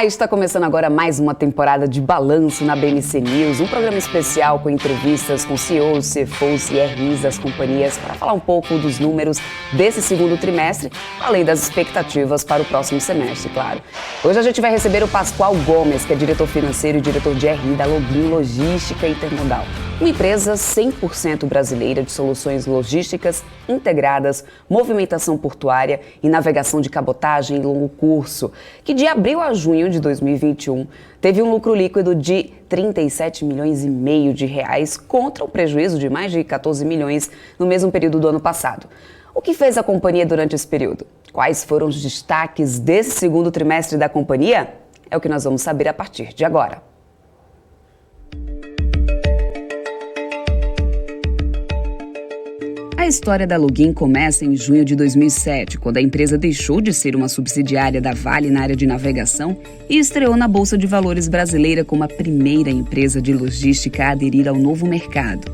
Olá, está começando agora mais uma temporada de Balanço na BMC News, um programa especial com entrevistas com CEOs, CFOs e RIs das companhias para falar um pouco dos números desse segundo trimestre, além das expectativas para o próximo semestre, claro. Hoje a gente vai receber o Pascoal Gomes, que é diretor financeiro e diretor de RI da Login Logística Intermodal, uma empresa 100% brasileira de soluções logísticas integradas, movimentação portuária e navegação de cabotagem em longo curso, que de abril a junho de 2021 teve um lucro líquido de 37,5 milhões de reais contra um prejuízo de mais de 14 milhões no mesmo período do ano passado. O que fez a companhia durante esse período? Quais foram os destaques desse segundo trimestre da companhia? É o que nós vamos saber a partir de agora. A história da Login começa em junho de 2007, quando a empresa deixou de ser uma subsidiária da Vale na área de navegação e estreou na Bolsa de Valores brasileira como a primeira empresa de logística a aderir ao novo mercado.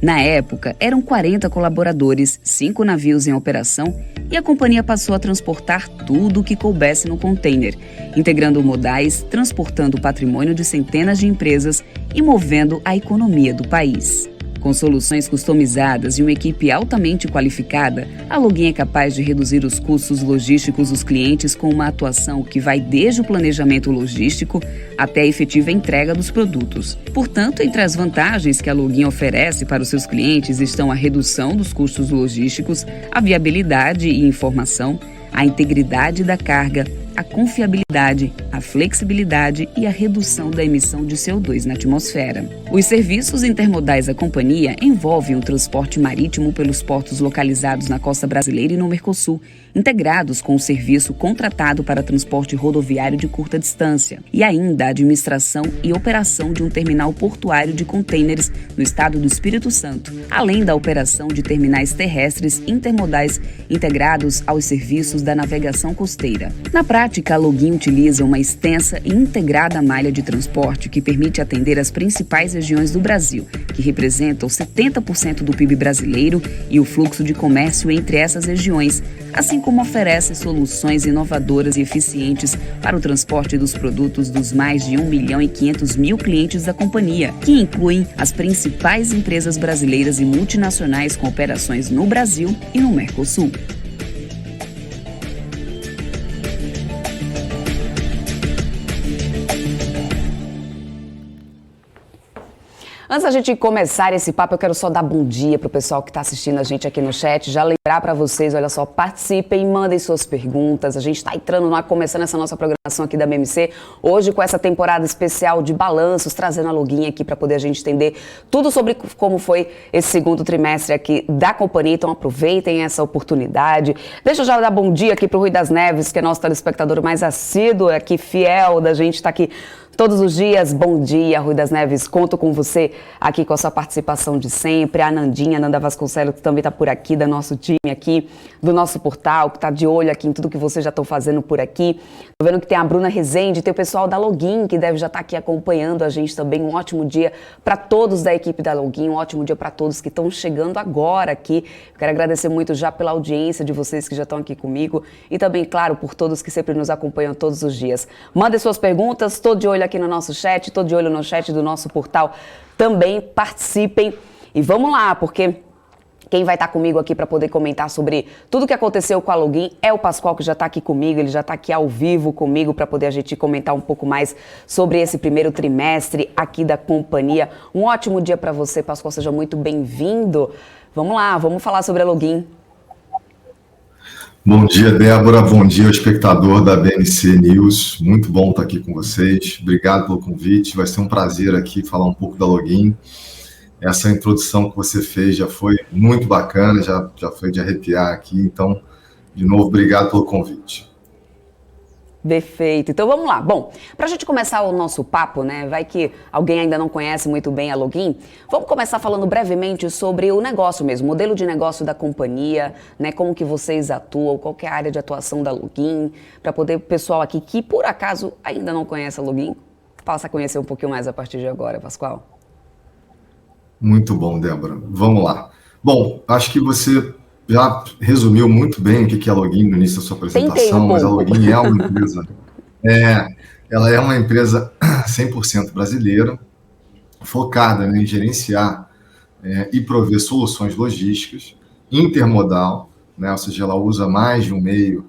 Na época, eram 40 colaboradores, 5 navios em operação e a companhia passou a transportar tudo o que coubesse no container, integrando modais, transportando o patrimônio de centenas de empresas e movendo a economia do país. Com soluções customizadas e uma equipe altamente qualificada, a Login é capaz de reduzir os custos logísticos dos clientes com uma atuação que vai desde o planejamento logístico até a efetiva entrega dos produtos. Portanto, entre as vantagens que a Login oferece para os seus clientes estão a redução dos custos logísticos, a viabilidade e informação, a integridade da carga, a confiabilidade, a flexibilidade e a redução da emissão de CO2 na atmosfera. Os serviços intermodais da companhia envolvem o transporte marítimo pelos portos localizados na costa brasileira e no Mercosul, integrados com o serviço contratado para transporte rodoviário de curta distância, e ainda a administração e operação de um terminal portuário de contêineres no estado do Espírito Santo, além da operação de terminais terrestres intermodais integrados aos serviços da navegação costeira. Na prática, a Login utiliza uma extensa e integrada malha de transporte que permite atender as principais regiões do Brasil, que representam 70% do PIB brasileiro e o fluxo de comércio entre essas regiões, assim como oferece soluções inovadoras e eficientes para o transporte dos produtos dos mais de 1.500.000 clientes da companhia, que incluem as principais empresas brasileiras e multinacionais com operações no Brasil e no Mercosul. Antes da gente começar esse papo, eu quero só dar bom dia para o pessoal que está assistindo a gente aqui no chat. Já lembrar para vocês, olha só, participem, mandem suas perguntas. A gente está entrando começando essa nossa programação aqui da BMC, hoje com essa temporada especial de balanços, trazendo a Login aqui para poder a gente entender tudo sobre como foi esse segundo trimestre aqui da companhia. Então aproveitem essa oportunidade. Deixa eu já dar bom dia aqui para o Rui das Neves, que é nosso telespectador mais assíduo aqui, fiel da gente, está aqui todos os dias. Bom dia, Rui das Neves. Conto com você aqui com a sua participação de sempre. A Nanda Vasconcelos, que também está por aqui, do nosso time aqui, do nosso portal, que está de olho aqui em tudo que vocês já estão fazendo por aqui. Estou vendo que tem a Bruna Rezende, tem o pessoal da Login, que deve já estar aqui acompanhando a gente também. Um ótimo dia para todos da equipe da Login, um ótimo dia para todos que estão chegando agora aqui. Eu quero agradecer muito já pela audiência de vocês que já estão aqui comigo e também, claro, por todos que sempre nos acompanham todos os dias. Mandem suas perguntas, estou de olho aqui no nosso chat, estou de olho no chat do nosso portal. Também participem e vamos lá, porque quem vai estar comigo aqui para poder comentar sobre tudo que aconteceu com a Login é o Pascoal, que já está aqui comigo, ele já está aqui ao vivo comigo para poder a gente comentar um pouco mais sobre esse primeiro trimestre aqui da companhia. Um ótimo dia para você, Pascoal, seja muito bem-vindo. Vamos lá, vamos falar sobre a Login. Bom dia, Débora. Bom dia, espectador da BMC News. Muito bom estar aqui com vocês. Obrigado pelo convite. Vai ser um prazer aqui falar um pouco da Login. Essa introdução que você fez já foi muito bacana, já foi de arrepiar aqui. Então, de novo, obrigado pelo convite. Perfeito. Então vamos lá. Bom, para a gente começar o nosso papo, né? Vai que alguém ainda não conhece muito bem a Login. Vamos começar falando brevemente sobre o negócio mesmo, o modelo de negócio da companhia, né? Como que vocês atuam, qual que é a área de atuação da Login, para poder o pessoal aqui que por acaso ainda não conhece a Login, possa conhecer um pouquinho mais a partir de agora, Pascoal. Muito bom, Débora. Vamos lá. Bom, acho que você já resumiu muito bem o que é a Login no início da sua apresentação, mas a Login é uma empresa. ela é uma empresa 100% brasileira, focada, né, em gerenciar e prover soluções logísticas, intermodal, né, ou seja, ela usa mais de um meio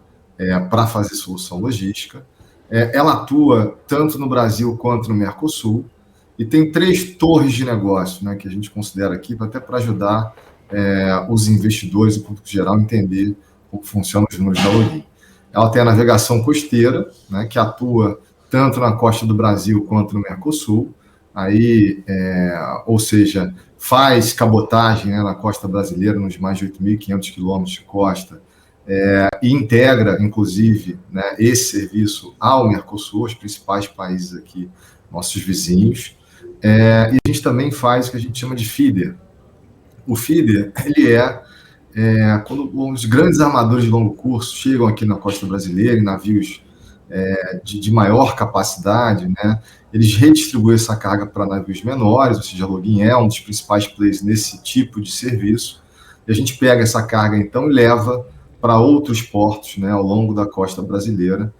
para fazer solução logística. Ela atua tanto no Brasil quanto no Mercosul, e tem 3 torres de negócio, né, que a gente considera aqui, até para ajudar os investidores e o público geral a entender como funcionam os números da Login. Ela tem a navegação costeira, né, que atua tanto na costa do Brasil quanto no Mercosul, aí, ou seja, faz cabotagem, né, na costa brasileira, nos mais de 8.500 quilômetros de costa, e integra, inclusive, né, esse serviço ao Mercosul, os principais países aqui, nossos vizinhos. E a gente também faz o que a gente chama de feeder. O feeder, ele quando os grandes armadores de longo curso chegam aqui na costa brasileira, em navios de maior capacidade, né, eles redistribuem essa carga para navios menores, ou seja, a Login é um dos principais players nesse tipo de serviço, e a gente pega essa carga, então, e leva para outros portos, né, ao longo da costa brasileira,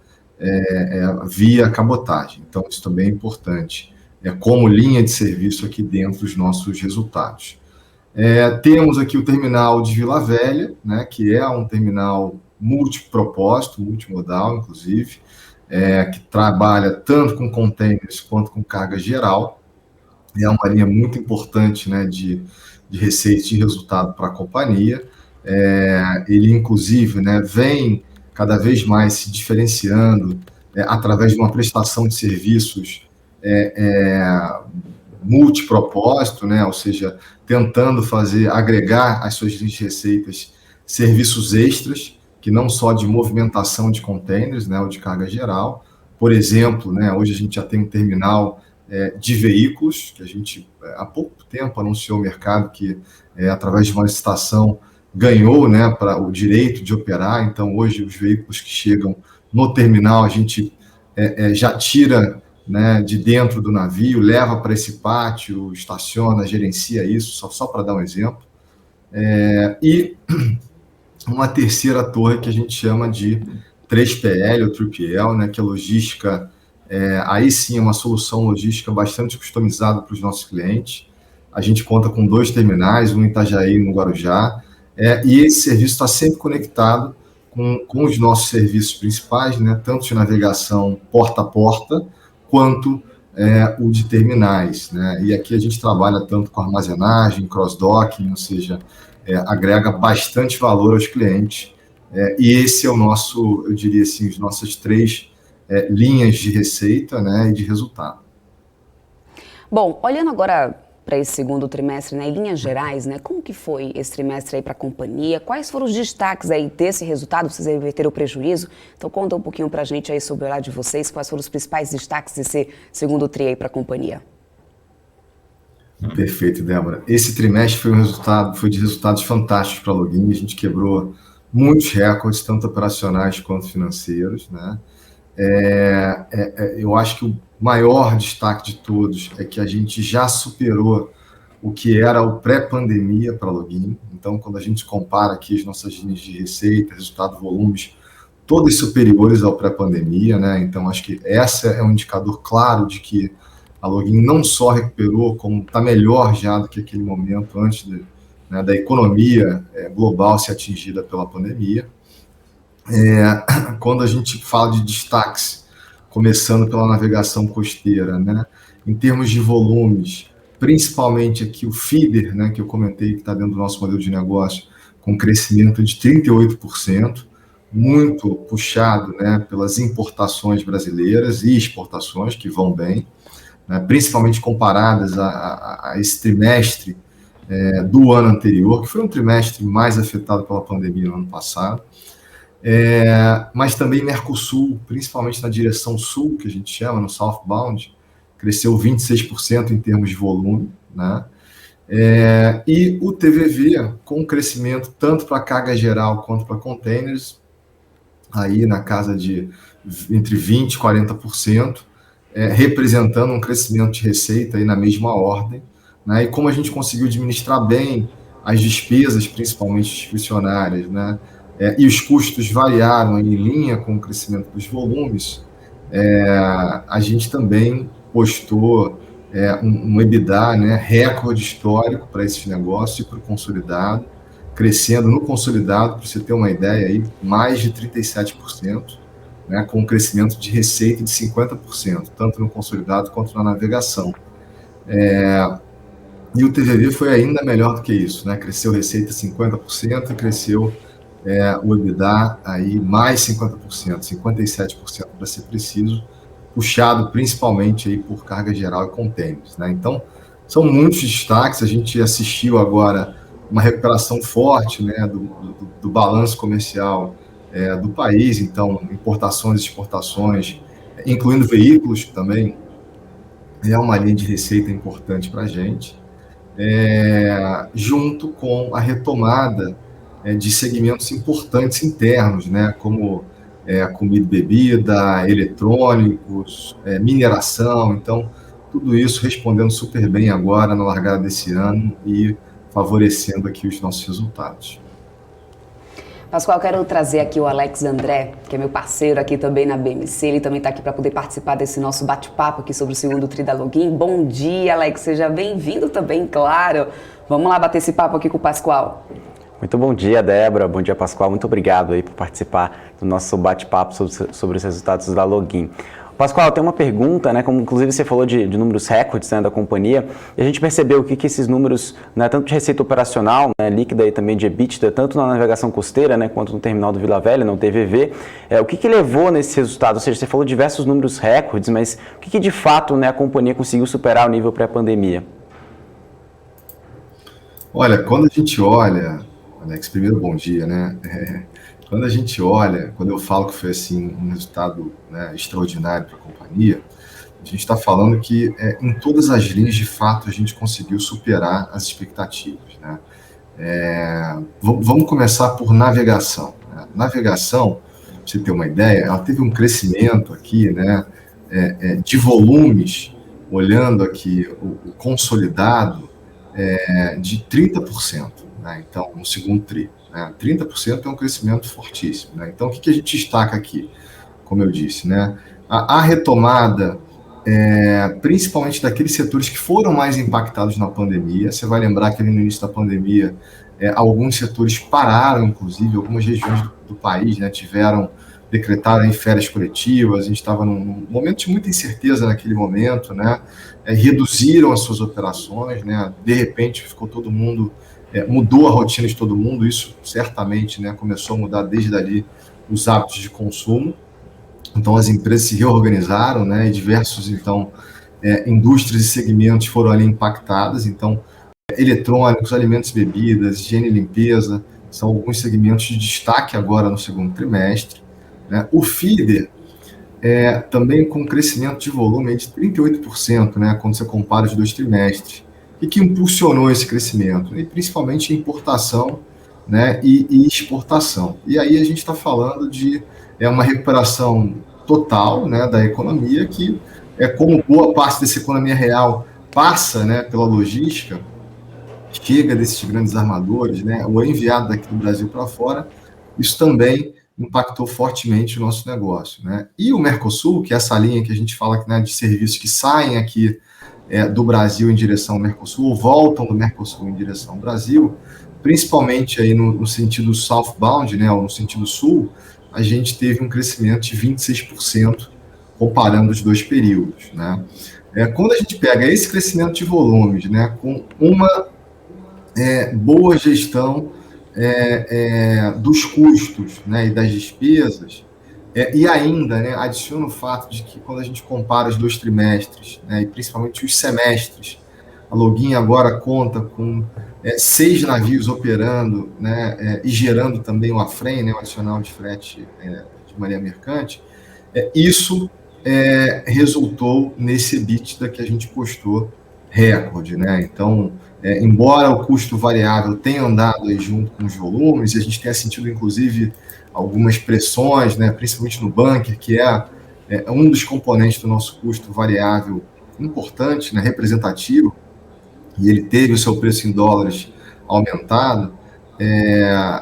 via cabotagem. Então, isso também é importante, como linha de serviço aqui dentro dos nossos resultados. Temos aqui o terminal de Vila Velha, né, que é um terminal multipropósito, multimodal, inclusive, que trabalha tanto com containers quanto com carga geral. É uma linha muito importante, né, de receita e de resultado para a companhia. Ele, inclusive, né, vem cada vez mais se diferenciando através de uma prestação de serviços multipropósito, né, ou seja, tentando agregar às suas linhas de receitas serviços extras, que não só de movimentação de containers, né, ou de carga geral. Por exemplo, né, hoje a gente já tem um terminal de veículos, que a gente há pouco tempo anunciou ao mercado que, através de uma licitação, ganhou, né, para o direito de operar. Então, hoje, os veículos que chegam no terminal, a gente já tira, né, de dentro do navio, leva para esse pátio, estaciona, gerencia isso, só para dar um exemplo. E uma terceira torre que a gente chama de 3PL ou 3PL, né, que é logística, aí sim é uma solução logística bastante customizada para os nossos clientes. A gente conta com 2 terminais, um em Itajaí e um no Guarujá, e esse serviço está sempre conectado com os nossos serviços principais, né, tanto de navegação porta a porta, quanto o de terminais, né? E aqui a gente trabalha tanto com armazenagem, cross-docking, ou seja, agrega bastante valor aos clientes. E esse é o nosso, eu diria assim, as nossas 3 linhas de receita, né, e de resultado. Bom, olhando agora para esse segundo trimestre, né, em linhas gerais, né, como que foi esse trimestre aí para a companhia? Quais foram os destaques aí desse resultado? Vocês reverteram o prejuízo? Então conta um pouquinho para a gente aí sobre o lado de vocês, quais foram os principais destaques desse segundo tri aí para a companhia? Perfeito, Débora. Esse trimestre foi de resultados fantásticos para a Login. A gente quebrou muitos recordes, tanto operacionais quanto financeiros, né? Eu acho que o maior destaque de todos é que a gente já superou o que era o pré-pandemia para a Login. Então, quando a gente compara aqui as nossas linhas de receita, resultado, volumes, todos superiores ao pré-pandemia, né? Então, acho que esse é um indicador claro de que a Login não só recuperou, como está melhor já do que aquele momento antes da economia global ser atingida pela pandemia. Quando a gente fala de destaques, começando pela navegação costeira, né, em termos de volumes, principalmente aqui o feeder, né, que eu comentei, que está dentro do nosso modelo de negócio, com crescimento de 38%, muito puxado, né, pelas importações brasileiras e exportações, que vão bem, né, principalmente comparadas a esse trimestre do ano anterior, que foi um trimestre mais afetado pela pandemia no ano passado. Mas também Mercosul, principalmente na direção sul, que a gente chama, no Southbound, cresceu 26% em termos de volume, né? E o TVV, com crescimento tanto para carga geral quanto para containers, aí na casa de entre 20% e 40%, representando um crescimento de receita aí na mesma ordem, né? E como a gente conseguiu administrar bem as despesas, principalmente discricionárias, né? E os custos variaram em linha com o crescimento dos volumes, a gente também postou um EBITDA, né, recorde histórico para esses negócios e para o consolidado, crescendo no consolidado, para você ter uma ideia, aí, mais de 37%, né, com um crescimento de receita de 50%, tanto no consolidado quanto na navegação. E o TVV foi ainda melhor do que isso, né? Cresceu receita 50% e cresceu o EBITDA aí mais 50%, 57% para ser preciso, puxado principalmente aí por carga geral e contêineres, né? Então, são muitos destaques. A gente assistiu agora uma recuperação forte, né, do balanço comercial do país, então importações e exportações, incluindo veículos, que também é uma linha de receita importante para a gente, junto com a retomada de segmentos importantes internos, né, como comida e bebida, eletrônicos, mineração. Então, tudo isso respondendo super bem agora na largada desse ano e favorecendo aqui os nossos resultados. Pascoal, quero trazer aqui o Alex André, que é meu parceiro aqui também na BMC. Ele também está aqui para poder participar desse nosso bate-papo aqui sobre o segundo TRI da Login. Bom dia, Alex. Seja bem-vindo também, claro. Vamos lá bater esse papo aqui com o Pascoal. Muito bom dia, Débora. Bom dia, Pascoal. Muito obrigado aí por participar do nosso bate-papo sobre os resultados da Login. Pascoal, tem uma pergunta, né? Como inclusive você falou de números recordes, né, da companhia, e a gente percebeu que esses números, né, tanto de receita operacional, né, líquida e também de EBITDA, tanto na navegação costeira, né, quanto no terminal do Vila Velha, no TVV, o que levou nesse resultado? Ou seja, você falou diversos números recordes, mas o que de fato, né, a companhia conseguiu superar o nível pré-pandemia? Olha, quando a gente olha, Alex, primeiro bom dia, né? Quando a gente olha, quando eu falo que foi assim um resultado, né, extraordinário para a companhia, a gente está falando que em todas as linhas, de fato, a gente conseguiu superar as expectativas, né? Vamos começar por navegação, né? Navegação, para você ter uma ideia, ela teve um crescimento aqui, né, de volumes, olhando aqui o consolidado, de 30%, né? Então, no segundo TRI. 30% é um crescimento fortíssimo, né? Então, o que a gente destaca aqui? Como eu disse, né? A retomada, principalmente daqueles setores que foram mais impactados na pandemia. Você vai lembrar que ali no início da pandemia, alguns setores pararam, inclusive, algumas regiões do país, né, decretaram férias coletivas. A gente estava num momento de muita incerteza naquele momento, né? Reduziram as suas operações, né? De repente, ficou todo mundo... mudou a rotina de todo mundo. Isso certamente, né, começou a mudar desde ali os hábitos de consumo. Então as empresas se reorganizaram, né, e diversos, então, indústrias e segmentos foram ali impactadas. Então, eletrônicos, alimentos e bebidas, higiene e limpeza, são alguns segmentos de destaque agora no segundo trimestre, né? O feeder, também com crescimento de volume de 38%, né, quando você compara os dois trimestres. O que impulsionou esse crescimento? E principalmente importação, né, e exportação. E aí a gente está falando de uma recuperação total, né, da economia, que como boa parte dessa economia real passa, né, pela logística, chega desses grandes armadores, né, ou é enviado daqui do Brasil para fora. Isso também impactou fortemente o nosso negócio, né? E o Mercosul, que é essa linha que a gente fala, né, de serviços que saem aqui do Brasil em direção ao Mercosul, ou voltam do Mercosul em direção ao Brasil, principalmente aí no sentido southbound, né, ou no sentido sul, a gente teve um crescimento de 26% comparando os dois períodos, né? Quando a gente pega esse crescimento de volumes, né, com uma boa gestão dos custos, né, e das despesas, e ainda, né, adiciona o fato de que quando a gente compara os dois trimestres, né, e principalmente os semestres, a Login agora conta com 6 navios operando, né, e gerando também o AFREM, né, o adicional de frete de marinha mercante. Isso resultou nesse EBITDA que a gente postou recorde, né? Então, embora o custo variável tenha andado aí junto com os volumes, e a gente tenha sentido, inclusive, algumas pressões, né, principalmente no bunker, que é um dos componentes do nosso custo variável importante, né, representativo, e ele teve o seu preço em dólares aumentado,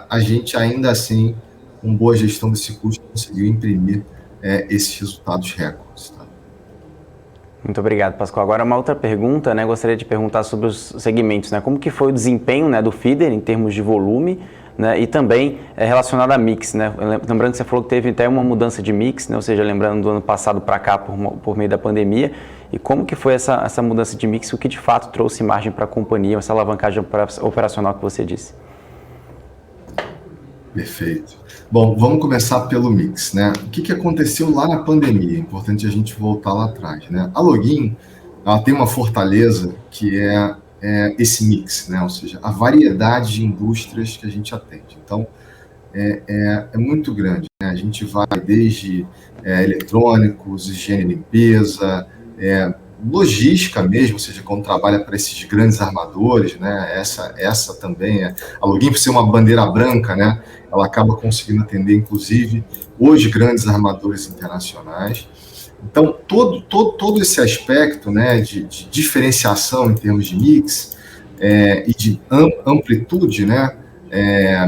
a gente ainda assim, com boa gestão desse custo, conseguiu imprimir esses resultados recordes. Tá? Muito obrigado, Pascoal. Agora uma outra pergunta, né? Gostaria de perguntar sobre os segmentos, né? Como que foi o desempenho, né, do feeder em termos de volume, né? E também relacionado a mix, né? Lembrando que você falou que teve até uma mudança de mix, né? Ou seja, lembrando do ano passado para cá por meio da pandemia. E como que foi essa mudança de mix, o que de fato trouxe margem para a companhia, essa alavancagem operacional que você disse? Perfeito. Bom, vamos começar pelo mix, né? O que aconteceu lá na pandemia? É importante a gente voltar lá atrás, né? A Login, ela tem uma fortaleza que é esse mix, né? Ou seja, a variedade de indústrias que a gente atende. Então, é muito grande, né? A gente vai desde eletrônicos, higiene e limpeza, logística mesmo, ou seja, quando trabalha para esses grandes armadores, né? Essa também a Login, por ser uma bandeira branca, né? Ela acaba conseguindo atender, inclusive, os grandes armadores internacionais. Então, todo esse aspecto, né, de diferenciação em termos de mix e de amplitude, né?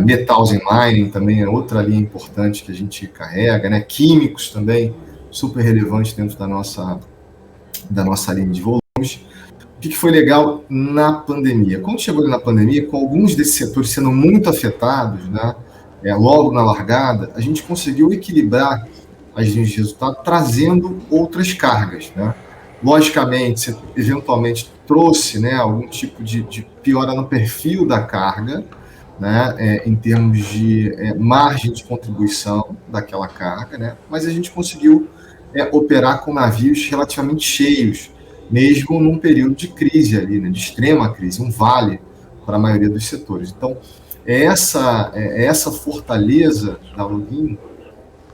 Metals and mining também é outra linha importante que a gente carrega, né? Químicos também, super relevante dentro da nossa linha de volumes. O que foi legal na pandemia? Quando chegou na pandemia, com alguns desses setores sendo muito afetados, né, logo na largada, a gente conseguiu equilibrar as linhas de resultado trazendo outras cargas, né? Logicamente, eventualmente trouxe, né, algum tipo de piora no perfil da carga, né, em termos de margem de contribuição daquela carga, né, mas a gente conseguiu operar com navios relativamente cheios, mesmo num período de crise ali, né, de extrema crise, um vale para a maioria dos setores. Então, essa fortaleza da Login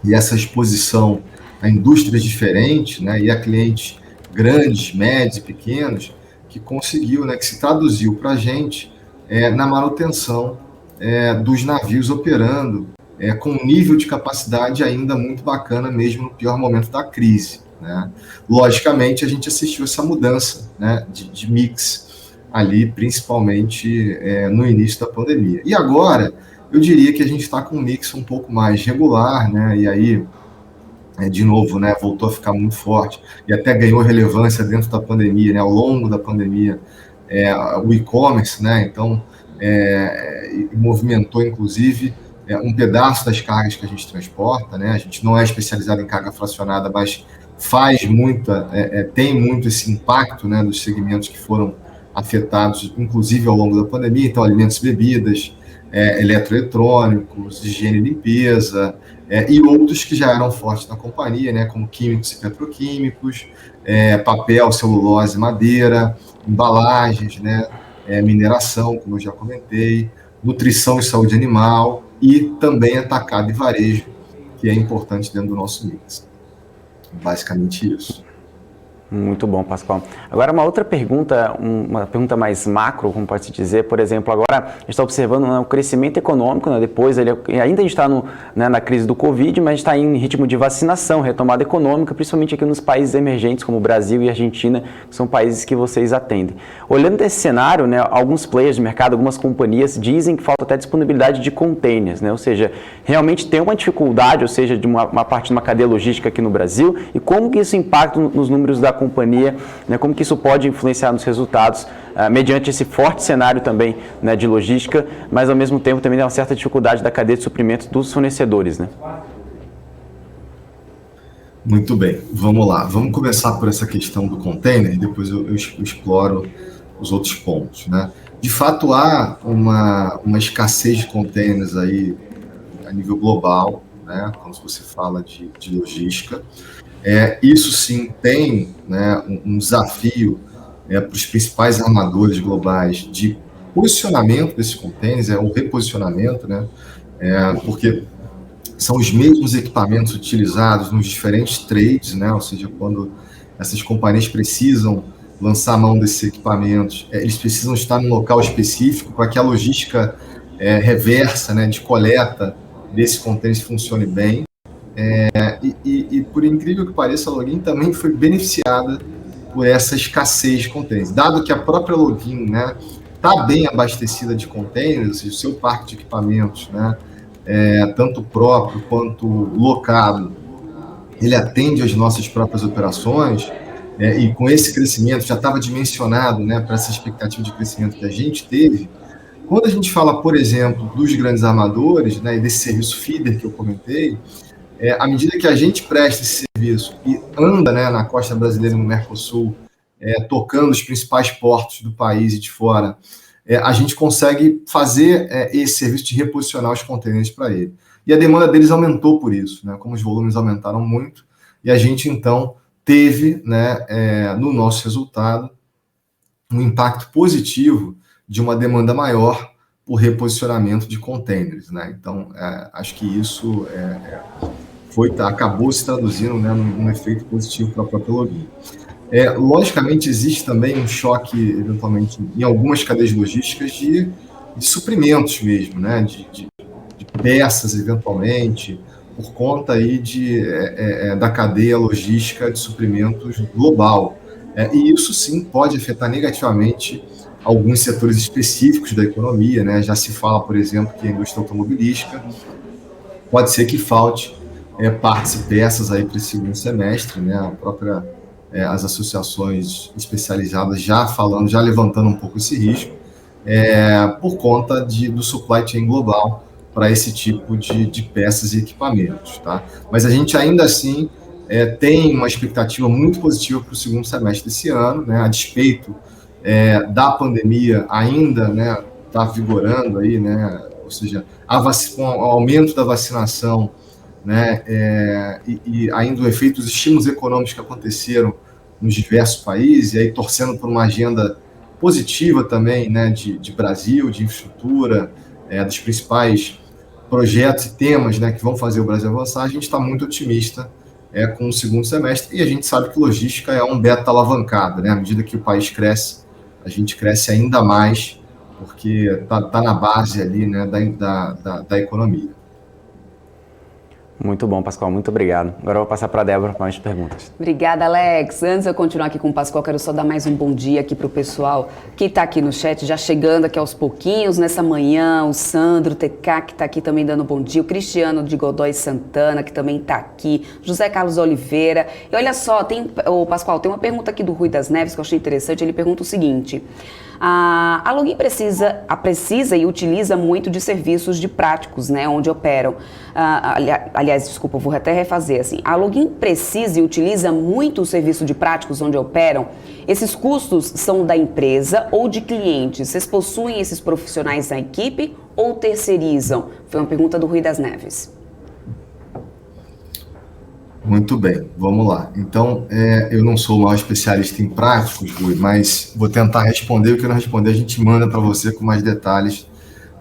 e essa exposição a indústrias diferentes, né, e a clientes grandes, médios e pequenos, que conseguiu, né, que se traduziu para a gente na manutenção dos navios operando com um nível de capacidade ainda muito bacana, mesmo no pior momento da crise, né? Logicamente, a gente assistiu essa mudança, né, de mix ali, principalmente no início da pandemia. E agora, eu diria que a gente está com um mix um pouco mais regular, né? E aí, de novo, né, voltou a ficar muito forte e até ganhou relevância dentro da pandemia, né, ao longo da pandemia, o e-commerce, né? Então, movimentou, inclusive, um pedaço das cargas que a gente transporta, né? A gente não é especializado em carga fracionada, mas tem muito esse impacto, né, dos segmentos que foram afetados, inclusive ao longo da pandemia. Então, alimentos e bebidas, eletroeletrônicos, higiene e limpeza, e outros que já eram fortes na companhia, né, como químicos e petroquímicos, papel, celulose, madeira, embalagens, né, mineração, como eu já comentei, nutrição e saúde animal, e também atacado e varejo, que é importante dentro do nosso mix. Basicamente isso. Muito bom, Pascoal. Agora, uma outra pergunta, uma pergunta mais macro, como pode-se dizer. Por exemplo, agora a gente está observando, né, o crescimento econômico, né, depois, ainda a gente está na crise do Covid, mas a gente está em ritmo de vacinação, retomada econômica, principalmente aqui nos países emergentes, como o Brasil e a Argentina, que são países que vocês atendem. Olhando esse cenário, né, alguns players de mercado, algumas companhias dizem que falta até disponibilidade de containers, né, ou seja, realmente tem uma dificuldade, ou seja, de uma parte de uma cadeia logística aqui no Brasil, e como que isso impacta nos números da companhia, né, como que isso pode influenciar nos resultados, mediante esse forte cenário também, né, de logística, mas ao mesmo tempo também tem uma certa dificuldade da cadeia de suprimentos dos fornecedores, né? Muito bem, vamos lá. Vamos começar por essa questão do container e depois eu exploro os outros pontos, né? De fato, há uma escassez de containers aí a nível global, né, quando você fala de logística. Isso sim tem, né, um desafio para os principais armadores globais de posicionamento desses containers, o reposicionamento, né, porque são os mesmos equipamentos utilizados nos diferentes trades, né, ou seja, quando essas companhias precisam lançar a mão desses equipamentos, eles precisam estar num local específico para que a logística reversa, né, de coleta desses containers funcione bem. E por incrível que pareça, a Login também foi beneficiada por essa escassez de containers. Dado que a própria Login, né, está bem abastecida de containers, o seu parque de equipamentos, né, tanto próprio quanto locado, ele atende às nossas próprias operações, e com esse crescimento já estava dimensionado, né, para essa expectativa de crescimento que a gente teve. Quando a gente fala, por exemplo, dos grandes armadores, né, e desse serviço feeder que eu comentei, à medida que a gente presta esse serviço e anda, né, na costa brasileira, no Mercosul, tocando os principais portos do país e de fora, a gente consegue fazer esse serviço de reposicionar os contêineres para ele. E a demanda deles aumentou por isso, né, como os volumes aumentaram muito, e a gente, então, teve, né, no nosso resultado um impacto positivo de uma demanda maior por reposicionamento de contêineres, né? Então, acho que isso acabou se traduzindo, né, num efeito positivo para a própria Login. Logicamente, existe também um choque, eventualmente, em algumas cadeias logísticas de suprimentos mesmo, né, de peças, eventualmente, por conta aí da cadeia logística de suprimentos global. E isso, sim, pode afetar negativamente alguns setores específicos da economia, né? Já se fala, por exemplo, que a indústria automobilística pode ser que falte partes e peças aí para esse segundo semestre, né? As associações especializadas já levantando um pouco esse risco, por conta do supply chain global para esse tipo de peças e equipamentos, tá? Mas a gente ainda assim tem uma expectativa muito positiva para o segundo semestre desse ano, né? A despeito da pandemia ainda, né, está vigorando aí, né? Ou seja, com o aumento da vacinação, né, e ainda o efeito dos estímulos econômicos que aconteceram nos diversos países, e aí torcendo por uma agenda positiva também, né, de Brasil, de infraestrutura, dos principais projetos e temas, né, que vão fazer o Brasil avançar, a gente está muito otimista com o segundo semestre, e a gente sabe que logística é um beta alavancado, né? À medida que o país cresce, a gente cresce ainda mais, porque está na base ali, né, da economia. Muito bom, Pascoal, muito obrigado. Agora eu vou passar para a Débora para mais perguntas. Obrigada, Alex. Antes de eu continuar aqui com o Pascoal, quero só dar mais um bom dia aqui para o pessoal que está aqui no chat, já chegando aqui aos pouquinhos nessa manhã, o Sandro TK, que está aqui também dando bom dia, o Cristiano de Godoy Santana, que também está aqui, José Carlos Oliveira. E olha só, Pascoal, tem uma pergunta aqui do Rui das Neves que eu achei interessante, ele pergunta o seguinte: a Login precisa e utiliza muito de serviços de práticos, né, onde operam. Aliás, desculpa, vou até refazer assim. A Login precisa e utiliza muito o serviço de práticos onde operam. Esses custos são da empresa ou de clientes? Vocês possuem esses profissionais na equipe ou terceirizam? Foi uma pergunta do Rui das Neves. Muito bem, vamos lá. Então, eu não sou o maior especialista em práticos, Rui, mas vou tentar responder. O que eu não responder, a gente manda para você com mais detalhes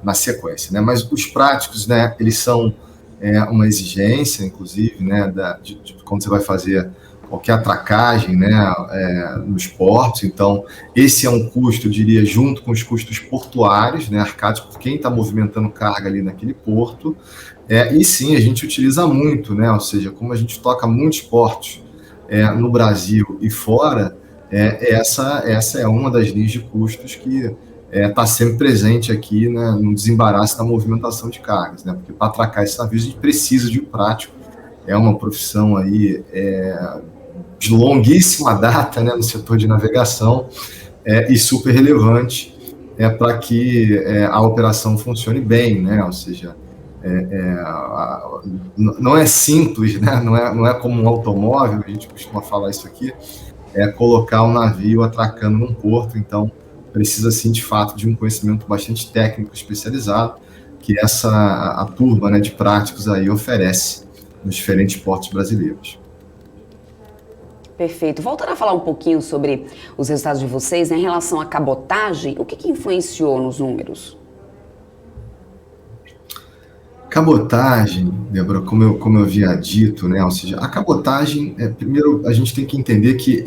na sequência, né? Mas os práticos, né, eles são uma exigência, inclusive, né, de quando você vai fazer qualquer atracagem, né, nos portos. Então, esse é um custo, eu diria, junto com os custos portuários, né, arcados por quem está movimentando carga ali naquele porto. E sim, a gente utiliza muito, né? Ou seja, como a gente toca muitos portos no Brasil e fora, essa é uma das linhas de custos que está sempre presente aqui, né, no desembaraço da movimentação de cargas, né? Porque para atracar esses navios a gente precisa de um prático, é uma profissão aí de longuíssima data, né, no setor de navegação, e super relevante para que a operação funcione bem, né? Ou seja, não é simples, né? Não é como um automóvel, a gente costuma falar isso aqui, colocar um navio atracando num porto. Então precisa sim, de fato, de um conhecimento bastante técnico, especializado, que a turma, né, de práticos aí oferece nos diferentes portos brasileiros. Perfeito. Voltando a falar um pouquinho sobre os resultados de vocês, né, em relação à cabotagem, o que influenciou nos números? Cabotagem, Débora, como eu havia dito, né? Ou seja, a cabotagem, primeiro a gente tem que entender que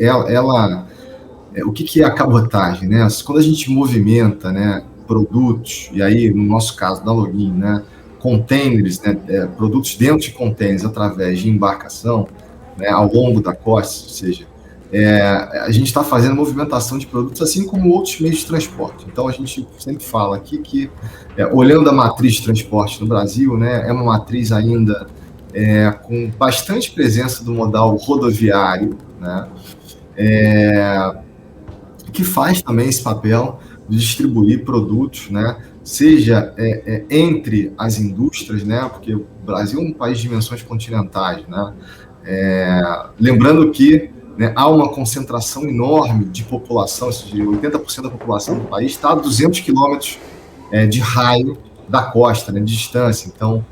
o que é a cabotagem, né? Quando a gente movimenta, né, produtos, e aí no nosso caso da Login, né, containers, né, produtos dentro de containers através de embarcação, né, ao longo da costa, ou seja, a gente está fazendo movimentação de produtos assim como outros meios de transporte. Então a gente sempre fala aqui que, olhando a matriz de transporte no Brasil, né, é uma matriz ainda com bastante presença do modal rodoviário, né, que faz também esse papel de distribuir produtos, né, seja entre as indústrias, né, porque o Brasil é um país de dimensões continentais, né, lembrando que, né, há uma concentração enorme de população, ou seja, 80% da população do país está a 200 quilômetros de raio da costa, né, de distância. Então,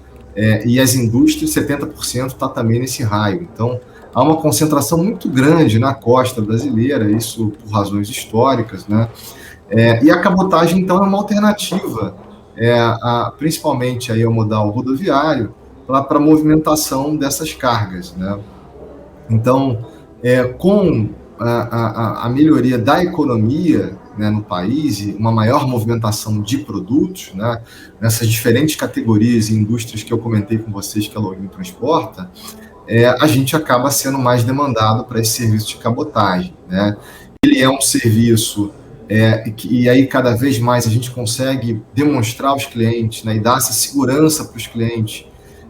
e as indústrias, 70% está também nesse raio. Então, há uma concentração muito grande na costa brasileira, isso por razões históricas, né? E a cabotagem, então, é uma alternativa, principalmente aí ao modal rodoviário, para a movimentação dessas cargas, né? Então, com a melhoria da economia, né, no país, e uma maior movimentação de produtos, né, nessas diferentes categorias e indústrias que eu comentei com vocês que a Login transporta, a gente acaba sendo mais demandado para esse serviço de cabotagem, né? Ele é um serviço e aí cada vez mais a gente consegue demonstrar aos clientes, né, e dar essa segurança para os clientes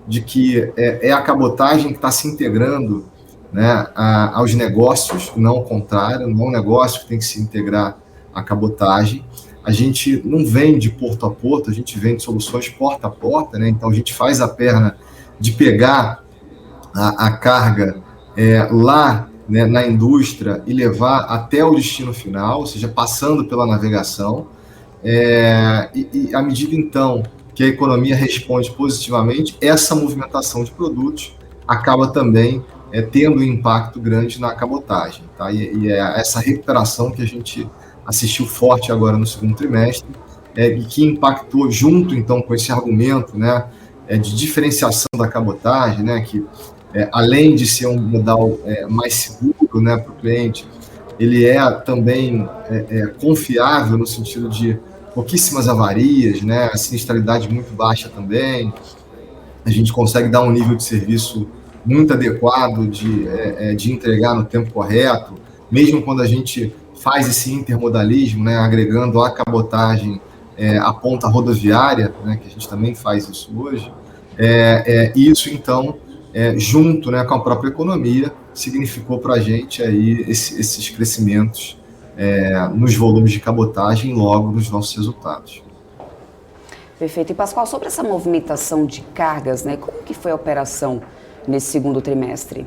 de que é a cabotagem que está se integrando, né, aos negócios, não ao contrário, não é um negócio que tem que se integrar à cabotagem. A gente não vende porto a porto, a gente vende soluções porta a porta, né? Então a gente faz a perna de pegar a carga lá, né, na indústria e levar até o destino final, ou seja, passando pela navegação, e à medida então que a economia responde positivamente, essa movimentação de produtos acaba também tendo um impacto grande na cabotagem, tá? E é essa recuperação que a gente assistiu forte agora no segundo trimestre, e que impactou junto, então, com esse argumento, né, de diferenciação da cabotagem, né, que além de ser um modal mais seguro, né, para o cliente, ele também confiável no sentido de pouquíssimas avarias, né, a sinistralidade muito baixa também, a gente consegue dar um nível de serviço muito adequado de entregar no tempo correto, mesmo quando a gente faz esse intermodalismo, né, agregando a cabotagem a ponta rodoviária, né, que a gente também faz isso hoje, isso então, junto, né, com a própria economia, significou para a gente aí esses crescimentos nos volumes de cabotagem e logo nos nossos resultados. Perfeito. E Pascoal, sobre essa movimentação de cargas, né, como que foi a operação nesse segundo trimestre?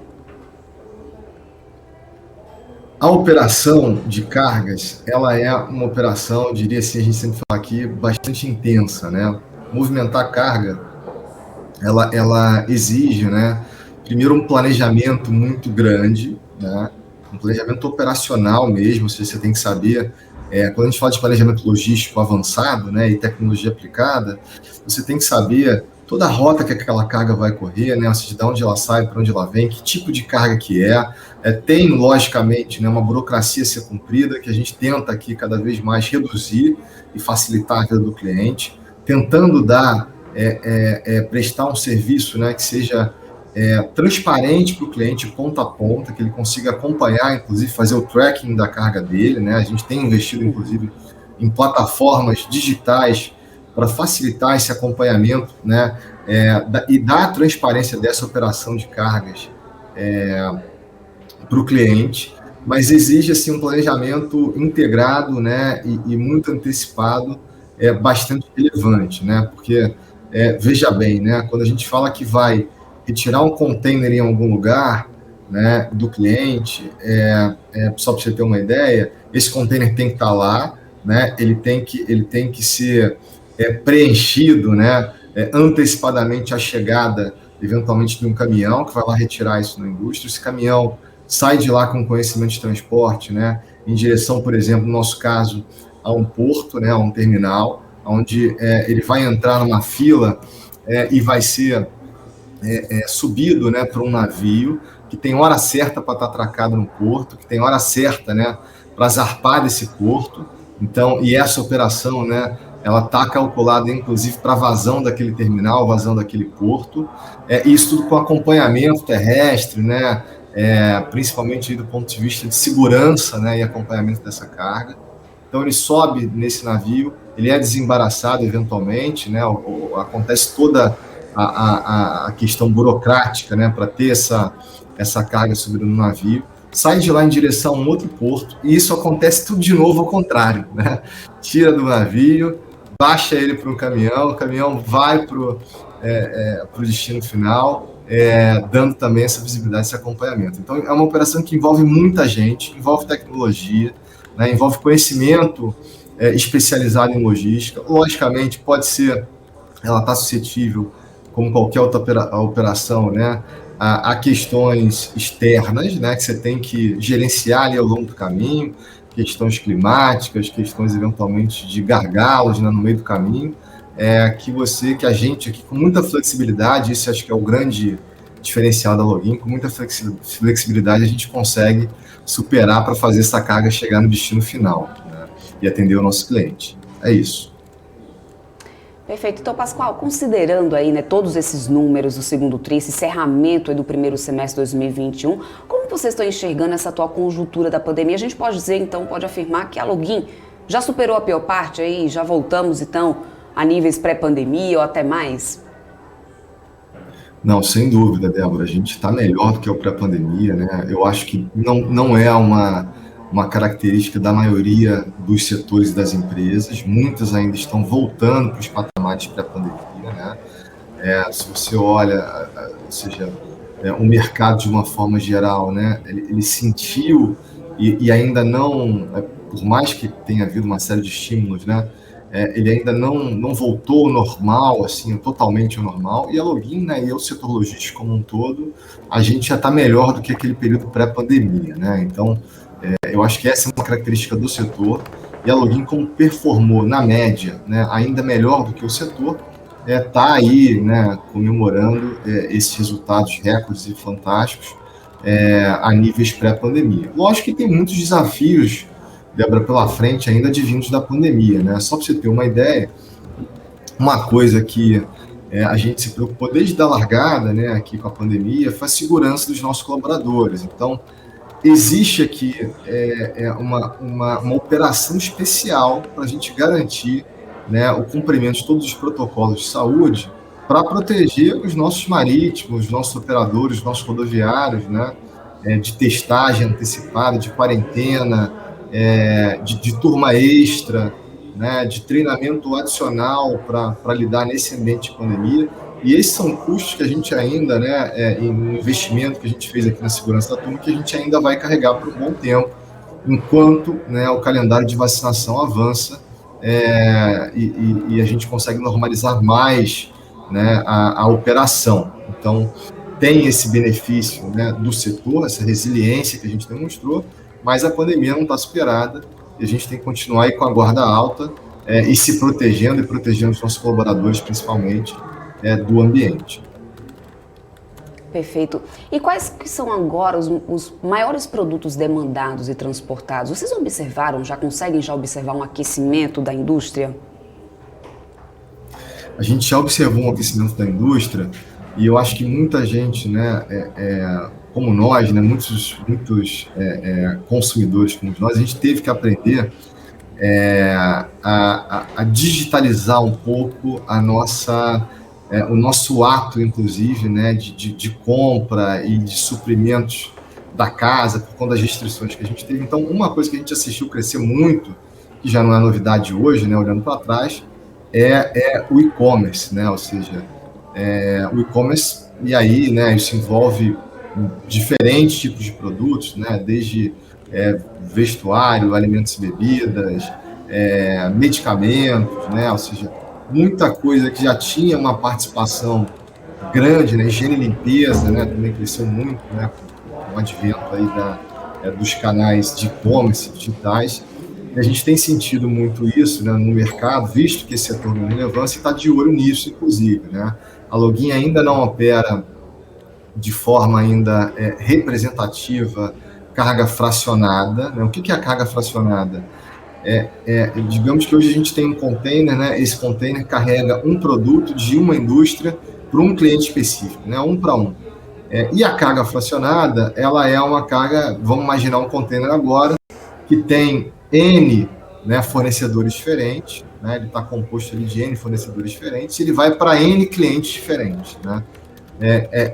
A operação de cargas, ela é uma operação, eu diria assim, a gente sempre fala aqui, bastante intensa, né? Movimentar carga, ela exige, né, primeiro um planejamento muito grande, né? Um planejamento operacional mesmo, você tem que saber, quando a gente fala de planejamento logístico avançado, né, e tecnologia aplicada, você tem que saber toda a rota que aquela carga vai correr, né, ou seja, de onde ela sai, para onde ela vem, que tipo de carga que tem, logicamente, né, uma burocracia a ser cumprida, que a gente tenta aqui cada vez mais reduzir e facilitar a vida do cliente, tentando prestar um serviço, né, que seja transparente para o cliente, ponta a ponta, que ele consiga acompanhar, inclusive fazer o tracking da carga dele, né? A gente tem investido, inclusive, em plataformas digitais para facilitar esse acompanhamento, né? E dar a transparência dessa operação de cargas para o cliente, mas exige assim, um planejamento integrado, né? E muito antecipado, bastante relevante, né? Porque, veja bem, né? Quando a gente fala que vai retirar um container em algum lugar, né, do cliente, só para você ter uma ideia, esse container tem que estar lá, né, ele tem que ser preenchido, né, antecipadamente à chegada, eventualmente, de um caminhão que vai lá retirar isso na indústria. Esse caminhão sai de lá com conhecimento de transporte, né, em direção, por exemplo, no nosso caso, a um porto, né, a um terminal, onde ele vai entrar numa fila e vai ser subido, né, para um navio que tem hora certa para estar atracado no porto, que tem hora certa, né, para zarpar desse porto. Então, e essa operação, né, ela está calculada, inclusive, para vazão daquele terminal, vazão daquele porto. Isso tudo com acompanhamento terrestre, né, principalmente do ponto de vista de segurança, né, e acompanhamento dessa carga. Então, ele sobe nesse navio, ele é desembaraçado eventualmente, né, acontece toda a questão burocrática, né, para ter essa carga subindo no navio, sai de lá em direção a um outro porto, e isso acontece tudo de novo ao contrário, né? Tira do navio, baixa ele para um caminhão, o caminhão vai para o destino final, dando também essa visibilidade, esse acompanhamento. Então, é uma operação que envolve muita gente, envolve tecnologia, né, envolve conhecimento especializado em logística. Logicamente, pode ser, ela está suscetível, como qualquer outra operação, né, a questões externas, né, que você tem que gerenciar ali ao longo do caminho, questões climáticas, questões eventualmente de gargalos, né, no meio do caminho, que a gente aqui com muita flexibilidade, isso acho que é o grande diferencial da Login, com muita flexibilidade a gente consegue superar para fazer essa carga chegar no destino final, né, e atender o nosso cliente. É isso. Perfeito. Então, Pascoal, considerando aí, né, todos esses números do segundo tri, esse encerramento aí do primeiro semestre de 2021, como vocês estão enxergando essa atual conjuntura da pandemia? A gente pode dizer, então, pode afirmar que a Login já superou a pior parte aí, já voltamos, então, a níveis pré-pandemia ou até mais? Não, sem dúvida, Débora, a gente está melhor do que o pré-pandemia, né? Eu acho que não é uma característica da maioria dos setores das empresas, muitas ainda estão voltando para os patamares pré-pandemia, né? Se você olha, ou seja, o mercado de uma forma geral, né, ele sentiu e ainda não, por mais que tenha havido uma série de estímulos, né, ele ainda não voltou ao normal, assim, totalmente ao normal, e a Login, né, e o setor logístico como um todo, a gente já está melhor do que aquele período pré-pandemia, né? Então, eu acho que essa é uma característica do setor, e a Login, como performou na média, né, ainda melhor do que o setor, está aí, né, comemorando esses resultados recordes e fantásticos a níveis pré-pandemia. Lógico que tem muitos desafios, Débora, pela frente ainda advindos da pandemia, né? Só para você ter uma ideia, uma coisa que a gente se preocupou desde a largada, né, aqui com a pandemia, foi a segurança dos nossos colaboradores. Então, existe aqui uma operação especial para a gente garantir, né, o cumprimento de todos os protocolos de saúde para proteger os nossos marítimos, os nossos operadores, os nossos rodoviários, né, de testagem antecipada, de quarentena, de turma extra, né, de treinamento adicional para lidar nesse ambiente de pandemia. E esses são custos que a gente ainda, né, em investimento que a gente fez aqui na segurança da turma, que a gente ainda vai carregar por um bom tempo, enquanto, né, o calendário de vacinação avança e a gente consegue normalizar mais, né, a operação. Então, tem esse benefício, né, do setor, essa resiliência que a gente demonstrou, mas a pandemia não está superada e a gente tem que continuar aí com a guarda alta e se protegendo e protegendo os nossos colaboradores, principalmente, do ambiente. Perfeito. E quais que são agora os maiores produtos demandados e transportados? Vocês conseguem observar um aquecimento da indústria? A gente já observou um aquecimento da indústria e eu acho que muita gente, né, como nós, né, muitos consumidores como nós, a gente teve que aprender a digitalizar um pouco o nosso ato, inclusive, né, de compra e de suprimentos da casa, por conta das restrições que a gente teve. Então, uma coisa que a gente assistiu crescer muito, que já não é novidade hoje, né, olhando para trás, é o e-commerce, né, ou seja, o e-commerce, e aí, né, isso envolve diferentes tipos de produtos, né, desde vestuário, alimentos e bebidas, medicamentos, né, ou seja, muita coisa que já tinha uma participação grande, né, higiene e limpeza, né, também cresceu muito, né, com o advento aí dos canais de e-commerce digitais. E a gente tem sentido muito isso, né, no mercado, visto que esse setor tem relevância e está de olho nisso, inclusive, né. A Login ainda não opera de forma ainda representativa carga fracionada, né? O que é a carga fracionada? Digamos que hoje a gente tem um container, né? Esse container carrega um produto de uma indústria para um cliente específico, né? Um para um. E a carga fracionada, ela é uma carga, vamos imaginar um container agora, que tem N, né, fornecedores diferentes, né? Ele está composto ali de N fornecedores diferentes, e ele vai para N clientes diferentes, né?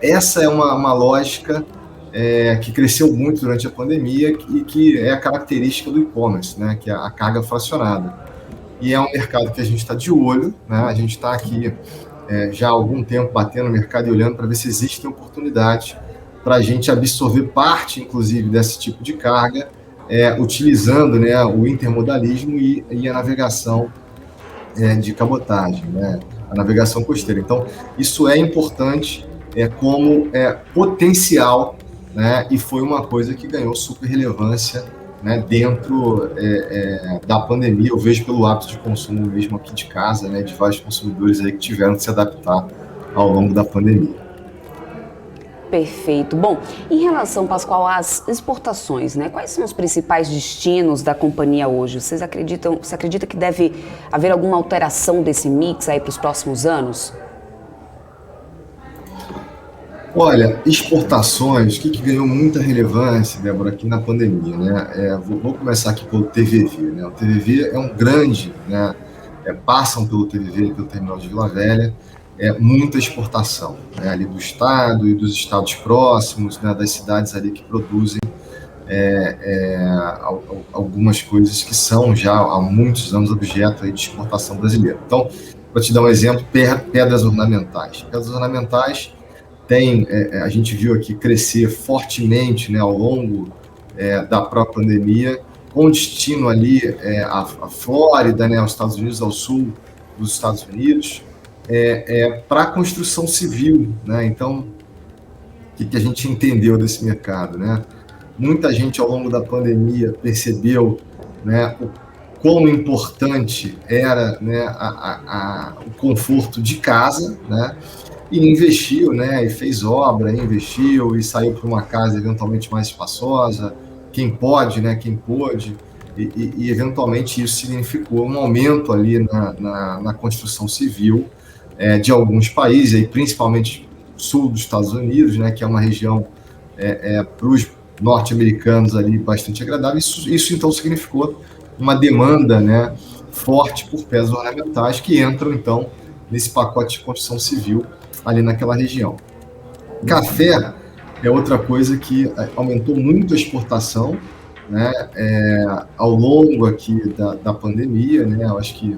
Essa é uma lógica que cresceu muito durante a pandemia e que é a característica do e-commerce, né? Que é a carga fracionada. E é um mercado que a gente está de olho, né? A gente está aqui já há algum tempo batendo no mercado e olhando para ver se existem oportunidades para a gente absorver parte, inclusive, desse tipo de carga, utilizando, né, o intermodalismo e a navegação de cabotagem, né, a navegação costeira. Então, isso é importante como potencial, né, e foi uma coisa que ganhou super relevância, né, dentro da pandemia. Eu vejo pelo hábito de consumo mesmo aqui de casa, né, de vários consumidores aí que tiveram que se adaptar ao longo da pandemia. Perfeito. Bom, em relação, Pascoal, às exportações, né? Quais são os principais destinos da companhia hoje? Você acredita que deve haver alguma alteração desse mix aí para os próximos anos? Olha, exportações, o que ganhou muita relevância, Débora, aqui na pandemia, né? Vou começar aqui pelo TVV, né? O TVV é um grande, né? Passam pelo TVV, pelo terminal de Vila Velha, muita exportação, né? Ali do estado e dos estados próximos, né? Das cidades ali que produzem algumas coisas que são já há muitos anos objeto aí de exportação brasileira. Então, para te dar um exemplo, pedras ornamentais. Pedras ornamentais a gente viu aqui crescer fortemente, né, ao longo da própria pandemia, com destino ali à Flórida, né, aos Estados Unidos, ao sul dos Estados Unidos, para a construção civil, né? Então, o que a gente entendeu desse mercado, né? Muita gente ao longo da pandemia percebeu, né, o quão importante era, né, o conforto de casa, né? E investiu, né? E fez obra, investiu e saiu para uma casa eventualmente mais espaçosa. Quem pode, né? Quem pôde. E eventualmente isso significou um aumento ali na construção civil de alguns países, aí, principalmente sul dos Estados Unidos, né? Que é uma região para os norte-americanos ali bastante agradável. Isso então significou uma demanda, né, forte por pedras ornamentais que entram então nesse pacote de construção civil ali naquela região. Café é outra coisa que aumentou muito a exportação, né, ao longo aqui da pandemia, né? Eu acho que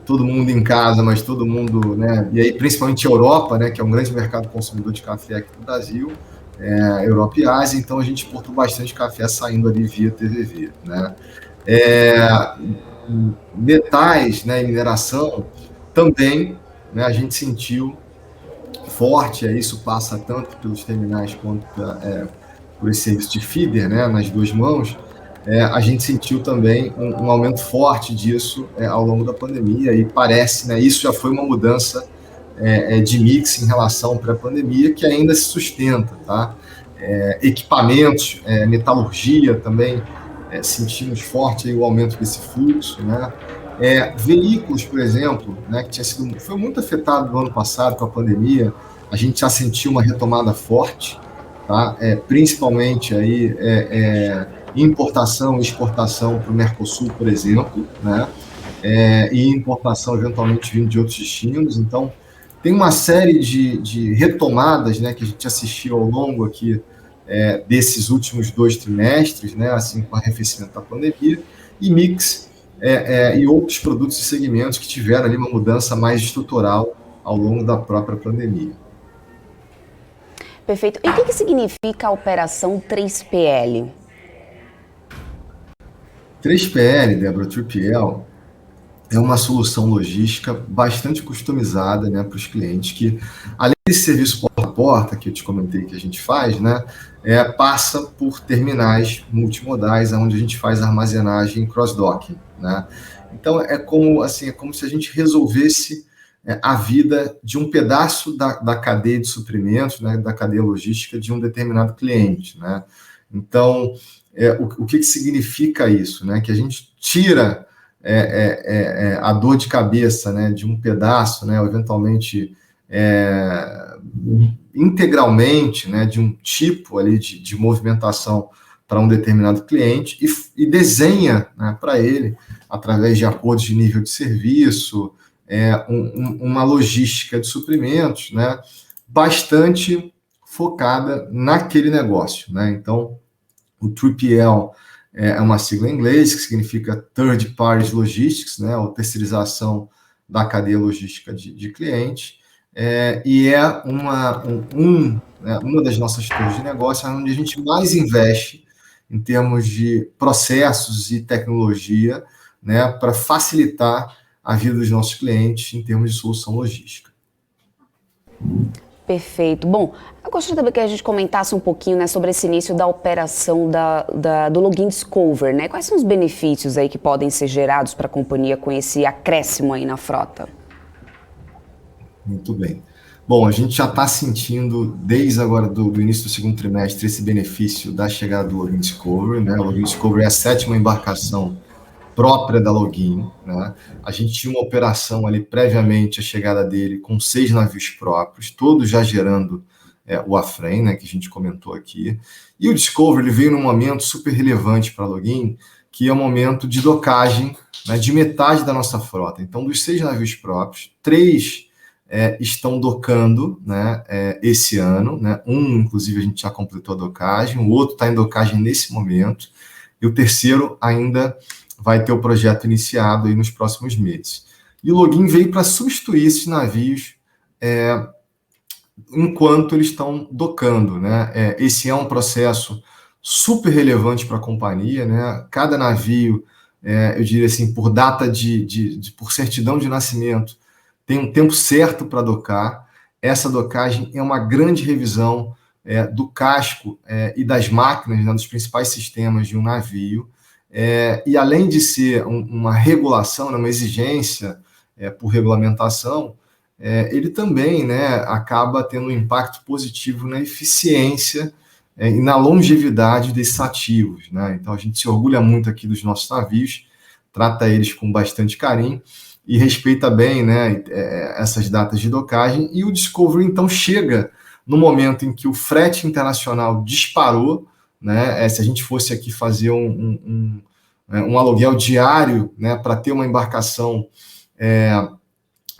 todo mundo em casa, mas todo mundo, né, e aí principalmente a Europa, né, que é um grande mercado consumidor de café aqui no Brasil, Europa e Ásia, então a gente exportou bastante café saindo ali via TVV, né? Metais, né, e mineração também, né, a gente sentiu forte, isso passa tanto pelos terminais quanto por esse serviço de feeder, né, nas duas mãos. A gente sentiu também um aumento forte disso ao longo da pandemia, e parece, né, isso já foi uma mudança de mix em relação para a pandemia, que ainda se sustenta, tá? Equipamentos, metalurgia também, sentimos forte aí o aumento desse fluxo, né? Veículos, por exemplo, né, que foi muito afetado no ano passado com a pandemia, a gente já sentiu uma retomada forte, tá? Principalmente aí, importação e exportação para o Mercosul, por exemplo, né? E importação eventualmente vindo de outros destinos. Então, tem uma série de retomadas, né, que a gente assistiu ao longo aqui desses últimos 2 trimestres, né, assim, com o arrefecimento da pandemia, e mix e outros produtos e segmentos que tiveram ali uma mudança mais estrutural ao longo da própria pandemia. Perfeito. E o que significa a operação 3PL? 3PL, Débora, 3PL, é uma solução logística bastante customizada, né, para os clientes, que, além desse serviço porta a porta, que eu te comentei que a gente faz, né, passa por terminais multimodais, onde a gente faz armazenagem cross-docking, né? Então, é como se a gente resolvesse a vida de um pedaço da cadeia de suprimentos, né, da cadeia logística de um determinado cliente, né? Então, o que significa isso, né? Que a gente tira a dor de cabeça, né, de um pedaço, né, ou eventualmente integralmente, né, de um tipo ali de movimentação para um determinado cliente e desenha, né, para ele, através de acordos de nível de serviço, uma logística de suprimentos, né, bastante focada naquele negócio, né? Então, o 3PL é uma sigla em inglês que significa Third Party Logistics, né, ou terceirização da cadeia logística de clientes, e é uma das nossas torres de negócio onde a gente mais investe em termos de processos e tecnologia, né, para facilitar a vida dos nossos clientes em termos de solução logística. Perfeito. Bom, eu gostaria também que a gente comentasse um pouquinho, né, sobre esse início da operação do Login Discover, né? Quais são os benefícios aí que podem ser gerados para a companhia com esse acréscimo aí na frota? Muito bem. Bom, a gente já está sentindo, desde agora do início do segundo trimestre, esse benefício da chegada do Login Discover, né? O Login Discover é a 7ª embarcação própria da Login, né? A gente tinha uma operação ali previamente à chegada dele com 6 navios próprios, todos já gerando o AFREM, né, que a gente comentou aqui. E o Discover ele veio num momento super relevante para a Login, que é o momento de docagem, né, de metade da nossa frota. Então, dos 6 navios próprios, 3 estão docando, né, esse ano, né? Inclusive, a gente já completou a docagem, o outro está em docagem nesse momento, e o terceiro ainda vai ter o projeto iniciado aí nos próximos meses. E o Login veio para substituir esses navios enquanto eles estão docando, né? Esse é um processo super relevante para a companhia, né? Cada navio, eu diria assim, por data por certidão de nascimento, tem um tempo certo para docar. Essa docagem é uma grande revisão do casco e das máquinas, né, dos principais sistemas de um navio. E além de ser uma regulação, né, uma exigência por regulamentação, ele também, né, acaba tendo um impacto positivo na eficiência e na longevidade desses ativos, né? Então a gente se orgulha muito aqui dos nossos navios, trata eles com bastante carinho e respeita bem, né, essas datas de docagem. E o Discovery, então, chega no momento em que o frete internacional disparou, né? Se a gente fosse aqui fazer um aluguel diário, né, para ter uma embarcação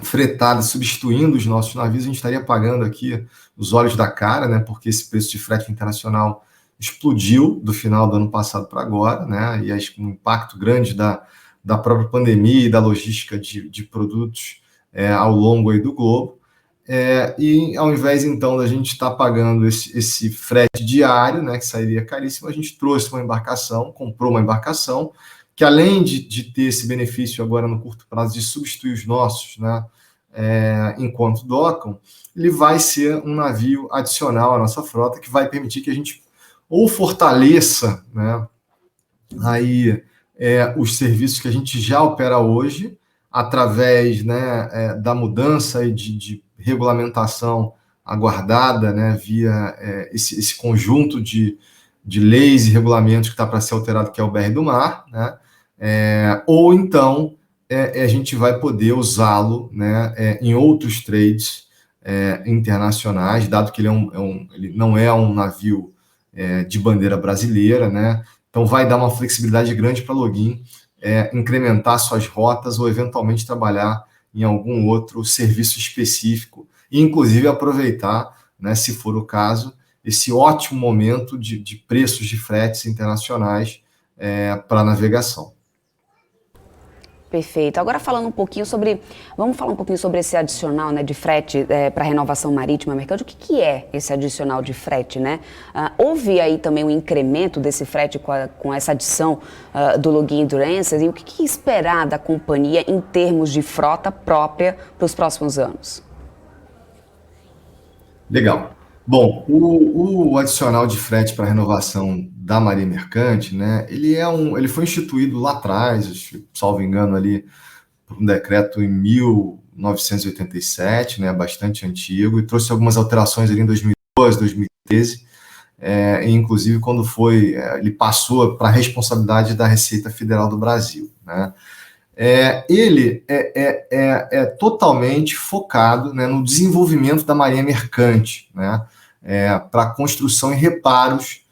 fretada substituindo os nossos navios, a gente estaria pagando aqui os olhos da cara, né, porque esse preço de frete internacional explodiu do final do ano passado para agora, né, e acho que um impacto grande da própria pandemia e da logística de produtos ao longo aí do globo. E ao invés, então, da gente estar pagando esse frete diário, né, que sairia caríssimo, a gente trouxe uma embarcação, comprou uma embarcação, que além de ter esse benefício agora no curto prazo de substituir os nossos, né, enquanto docam, ele vai ser um navio adicional à nossa frota, que vai permitir que a gente ou fortaleça, né, aí, os serviços que a gente já opera hoje, através, né, da mudança de regulamentação aguardada, né, via esse conjunto de leis e regulamentos que está para ser alterado, que é o BR do Mar, né, ou então a gente vai poder usá-lo, né, em outros trades internacionais, dado que ele não é um navio de bandeira brasileira, né, então vai dar uma flexibilidade grande para a Login incrementar suas rotas ou eventualmente trabalhar em algum outro serviço específico e inclusive aproveitar, né, se for o caso, esse ótimo momento de preços de fretes internacionais para navegação. Perfeito. Agora vamos falar um pouquinho sobre esse adicional, né, de frete para renovação marítima mercante. O que é esse adicional de frete, né? Houve aí também um incremento desse frete com essa adição do Login Endurance, e o que esperar da companhia em termos de frota própria para os próximos anos? Legal. Bom, o adicional de frete para renovação da Marinha Mercante, né, ele foi instituído lá atrás, salvo engano, ali, por um decreto em 1987, né, bastante antigo, e trouxe algumas alterações ali em 2012, 2013, e inclusive quando ele passou para a responsabilidade da Receita Federal do Brasil, né. Ele é totalmente focado, né, no desenvolvimento da Marinha Mercante, né, para construção e reparos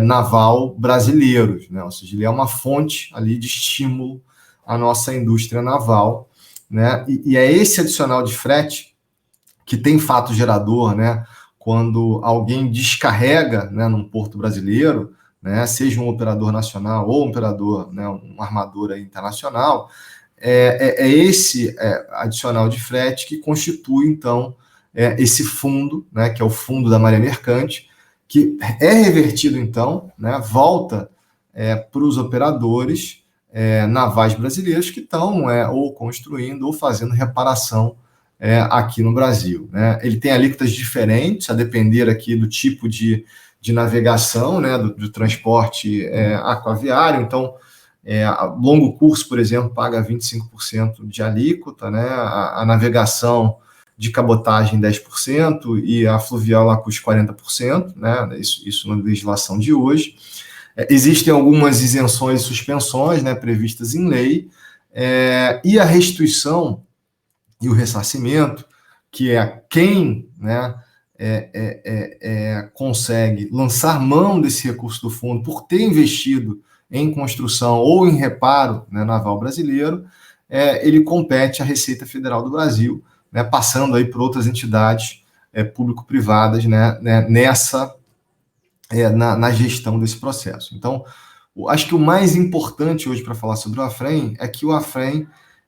naval brasileiros, né? Ou seja, ele é uma fonte ali de estímulo à nossa indústria naval, né? E é esse adicional de frete que tem fato gerador, né? Quando alguém descarrega, né, num porto brasileiro, né, seja um operador nacional ou um operador, né, um armador aí internacional, esse adicional de frete que constitui, então, esse fundo, né, que é o fundo da Marinha Mercante, que é revertido, então, né, volta para os operadores navais brasileiros que estão ou construindo ou fazendo reparação aqui no Brasil, né? Ele tem alíquotas diferentes, a depender aqui do tipo de navegação, né, do transporte aquaviário. Então, a longo curso, por exemplo, paga 25% de alíquota, né? A navegação de cabotagem 10% e a fluvial lá custa 40%, né? Isso na legislação de hoje. Existem algumas isenções e suspensões, né, previstas em lei, e a restituição e o ressarcimento, que é quem, né, consegue lançar mão desse recurso do fundo por ter investido em construção ou em reparo, né, naval brasileiro, ele compete à Receita Federal do Brasil, né, passando aí por outras entidades público-privadas, né, nessa na gestão desse processo. Então, acho que o mais importante hoje para falar sobre o AFREM é que o AFREM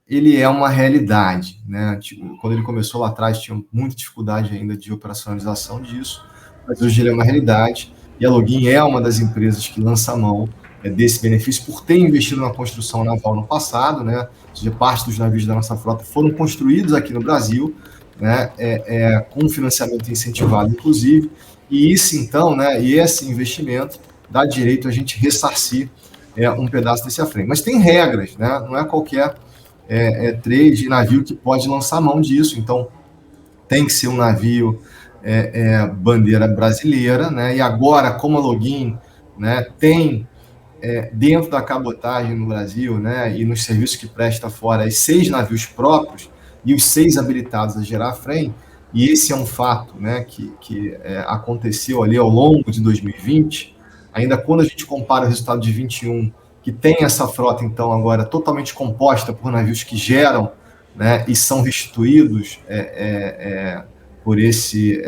ele é uma realidade, né? Quando ele começou lá atrás, tinha muita dificuldade ainda de operacionalização disso, mas hoje ele é uma realidade, e a Login é uma das empresas que lança a mão desse benefício por ter investido na construção naval no passado, né? Ou seja, parte dos navios da nossa frota foram construídos aqui no Brasil, né? Com financiamento incentivado, inclusive, e isso então, né? E esse investimento dá direito a gente ressarcir um pedaço desse AFREM. Mas tem regras, né? Não é qualquer trade, navio que pode lançar mão disso, então tem que ser um navio bandeira brasileira, né? E agora, como a Login, né, tem dentro da cabotagem no Brasil, né, e nos serviços que presta fora, os 6 navios próprios e os 6 habilitados a gerar AFREM, e esse é um fato, né, que aconteceu ali ao longo de 2020, ainda quando a gente compara o resultado de 21, que tem essa frota, então, agora totalmente composta por navios que geram, né, e são restituídos por esse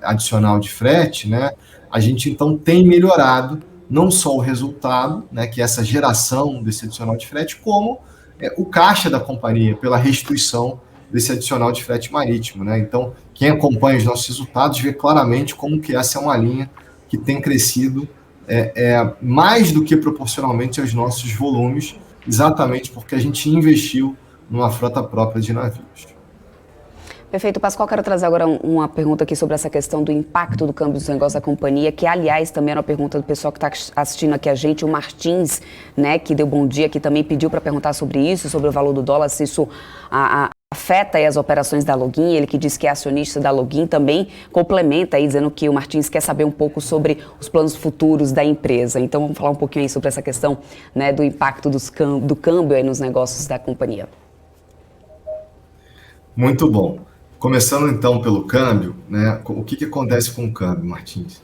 adicional de frete, né, a gente, então, tem melhorado não só o resultado, né, que é essa geração desse adicional de frete, como o caixa da companhia, pela restituição desse adicional de frete marítimo, né? Então, quem acompanha os nossos resultados vê claramente como que essa é uma linha que tem crescido mais do que proporcionalmente aos nossos volumes, exatamente porque a gente investiu numa frota própria de navios. Perfeito, Pascoal, quero trazer agora uma pergunta aqui sobre essa questão do impacto do câmbio dos negócios da companhia, que aliás também era uma pergunta do pessoal que está assistindo aqui a gente, o Martins, né, que deu bom dia, que também pediu para perguntar sobre isso, sobre o valor do dólar, se isso afeta aí as operações da Login. Ele que diz que é acionista da Login também complementa aí, dizendo que o Martins quer saber um pouco sobre os planos futuros da empresa. Então vamos falar um pouquinho aí sobre essa questão, né, do impacto do câmbio aí nos negócios da companhia. Muito bom. Começando então pelo câmbio, né? O que acontece com o câmbio, Martins?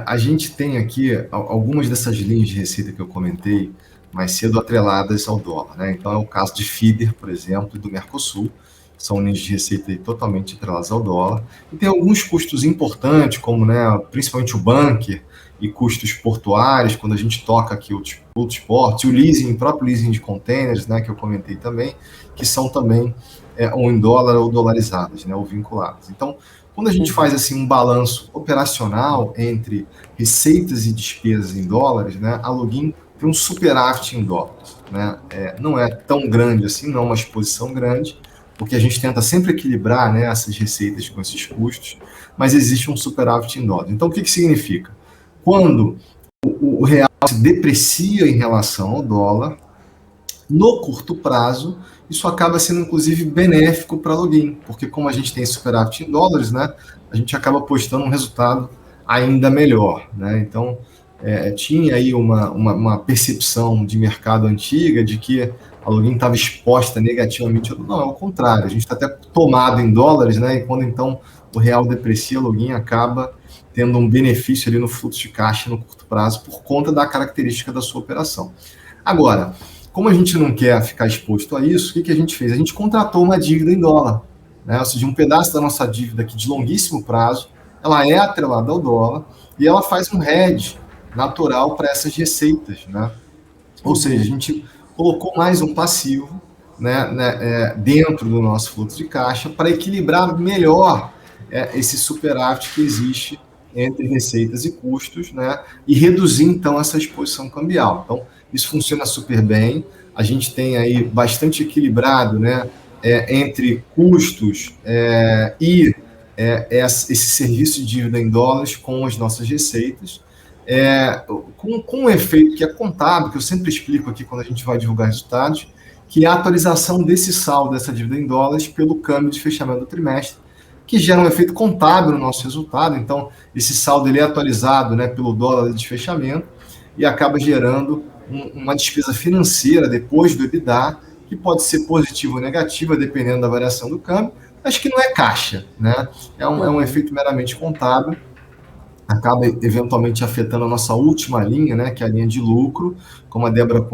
A gente tem aqui algumas dessas linhas de receita que eu comentei mais cedo atreladas ao dólar, né? Então é o caso de feeder, por exemplo, e do Mercosul, são linhas de receita aí totalmente atreladas ao dólar. E tem alguns custos importantes, como, né, principalmente o bunker e custos portuários, quando a gente toca aqui o transporte, o leasing, o próprio leasing de containers, né, que eu comentei também, que são também ou em dólar ou dolarizadas, né, ou vinculadas. Então, quando a gente faz assim um balanço operacional entre receitas e despesas em dólares, né, a Login tem um superávit em dólares, né? Não é tão grande assim, não é uma exposição grande, porque a gente tenta sempre equilibrar, né, essas receitas com esses custos, mas existe um superávit em dólares. Então, o que significa? Quando o real se deprecia em relação ao dólar, no curto prazo, isso acaba sendo, inclusive, benéfico para a Login, porque como a gente tem superávit em dólares, né, a gente acaba postando um resultado ainda melhor, né? Então, tinha aí uma percepção de mercado antiga de que a Login estava exposta negativamente. Não, é o contrário, a gente está até tomado em dólares, né? E quando então o real deprecia, a Login acaba tendo um benefício ali no fluxo de caixa no curto prazo por conta da característica da sua operação. Agora, como a gente não quer ficar exposto a isso, o que a gente fez? A gente contratou uma dívida em dólar, né? Ou seja, um pedaço da nossa dívida aqui de longuíssimo prazo, ela é atrelada ao dólar e ela faz um hedge natural para essas receitas, né? Ou seja, a gente colocou mais um passivo, né, dentro do nosso fluxo de caixa para equilibrar melhor esse superávit que existe entre receitas e custos, né, e reduzir então essa exposição cambial. Então, isso funciona super bem. A gente tem aí bastante equilibrado, né, entre custos e esse serviço de dívida em dólares com as nossas receitas, com um efeito que é contábil, que eu sempre explico aqui quando a gente vai divulgar resultados, que é a atualização desse saldo, dessa dívida em dólares, pelo câmbio de fechamento do trimestre, que gera um efeito contábil no nosso resultado. Então, esse saldo ele é atualizado, né, pelo dólar de fechamento e acaba gerando uma despesa financeira depois do EBITDA, que pode ser positiva ou negativa, dependendo da variação do câmbio, mas que não é caixa, né? É um efeito meramente contábil, acaba eventualmente afetando a nossa última linha, né, que é a linha de lucro. Como a Débora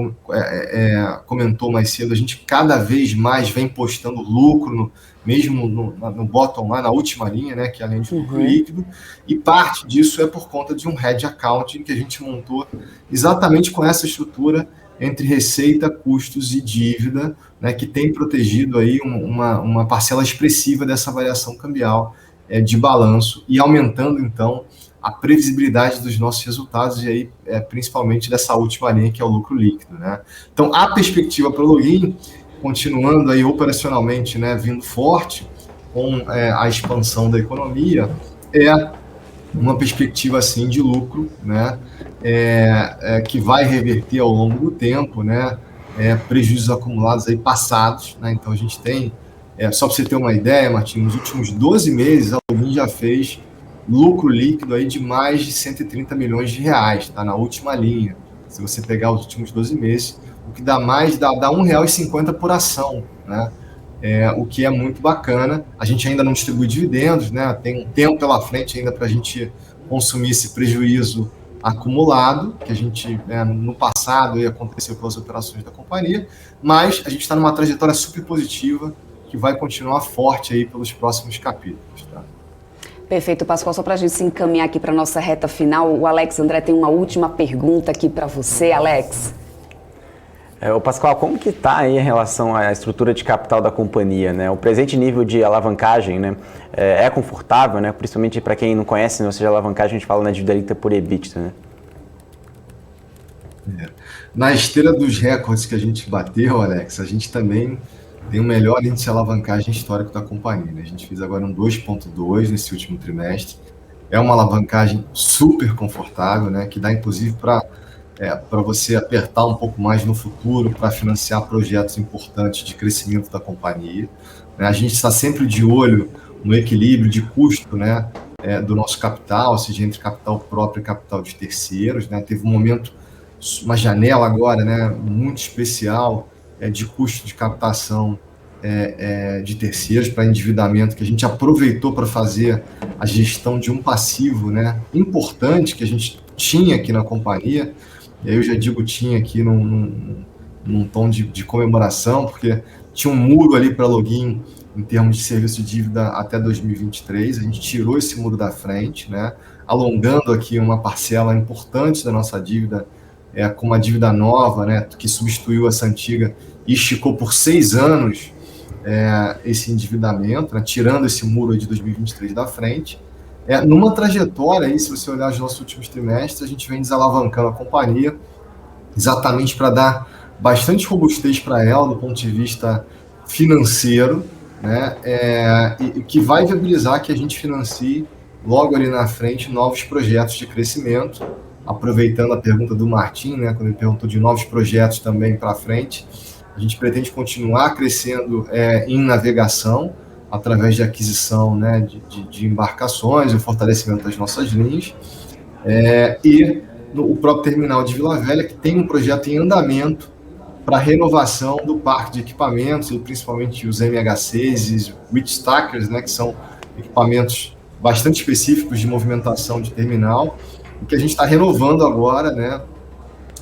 comentou mais cedo, a gente cada vez mais vem postando lucro, mesmo no bottom lá, na última linha, né, que é a linha de lucro líquido, e parte disso é por conta de um hedge accounting que a gente montou exatamente com essa estrutura entre receita, custos e dívida, né, que tem protegido aí uma parcela expressiva dessa variação cambial de balanço e aumentando, então, a previsibilidade dos nossos resultados e aí, principalmente dessa última linha, que é o lucro líquido, né? Então, a perspectiva para o Login, continuando aí operacionalmente, né, vindo forte com a expansão da economia, é uma perspectiva, assim, de lucro, né, que vai reverter ao longo do tempo, né, prejuízos acumulados aí passados, né? Então, a gente tem, só para você ter uma ideia, Martim, nos últimos 12 meses, a Login já fez lucro líquido aí de mais de 130 milhões de reais, tá? Na última linha. Se você pegar os últimos 12 meses, o que dá dá R$1,50 por ação, né? O que é muito bacana. A gente ainda não distribui dividendos, né? Tem um tempo pela frente ainda para a gente consumir esse prejuízo acumulado, que a gente, no passado, aconteceu com as operações da companhia, mas a gente está numa trajetória super positiva que vai continuar forte aí pelos próximos capítulos, tá? Perfeito, Pascoal. Só para a gente se encaminhar aqui para a nossa reta final, o Alex André tem uma última pergunta aqui para você, Alex. O Pascoal, como que está aí em relação à estrutura de capital da companhia, né? O presente nível de alavancagem, né, é confortável, né? Principalmente para quem não conhece, né? Ou seja, alavancagem a gente fala na dívida líquida por EBITDA, né? Na esteira dos recordes que a gente bateu, Alex, a gente também tem o melhor índice de alavancagem histórico da companhia, né? A gente fez agora um 2,2 nesse último trimestre. É uma alavancagem super confortável, né? Que dá, inclusive, para você apertar um pouco mais no futuro para financiar projetos importantes de crescimento da companhia, né? A gente está sempre de olho no equilíbrio de custo, né, do nosso capital, ou seja, entre capital próprio e capital de terceiros, né? Teve um momento, uma janela agora, né, muito especial, de custo de captação de terceiros para endividamento, que a gente aproveitou para fazer a gestão de um passivo, né, importante que a gente tinha aqui na companhia. E aí eu já digo tinha aqui num tom de comemoração, porque tinha um muro ali para Login em termos de serviço de dívida até 2023, a gente tirou esse muro da frente, né, alongando aqui uma parcela importante da nossa dívida, com uma dívida nova, né, que substituiu essa antiga e esticou por 6 anos esse endividamento, né, tirando esse muro de 2023 da frente. Numa trajetória, aí, se você olhar os nossos últimos trimestres, a gente vem desalavancando a companhia exatamente para dar bastante robustez para ela do ponto de vista financeiro, né, e que vai viabilizar que a gente financie logo ali na frente novos projetos de crescimento. Aproveitando a pergunta do Martim, né, quando ele perguntou de novos projetos também para frente, a gente pretende continuar crescendo em navegação, através de aquisição, né, de embarcações, o fortalecimento das nossas linhas, e o próprio terminal de Vila Velha, que tem um projeto em andamento para renovação do parque de equipamentos, e principalmente os MHCs e os Reach Stackers, né, que são equipamentos bastante específicos de movimentação de terminal, que a gente está renovando agora, né?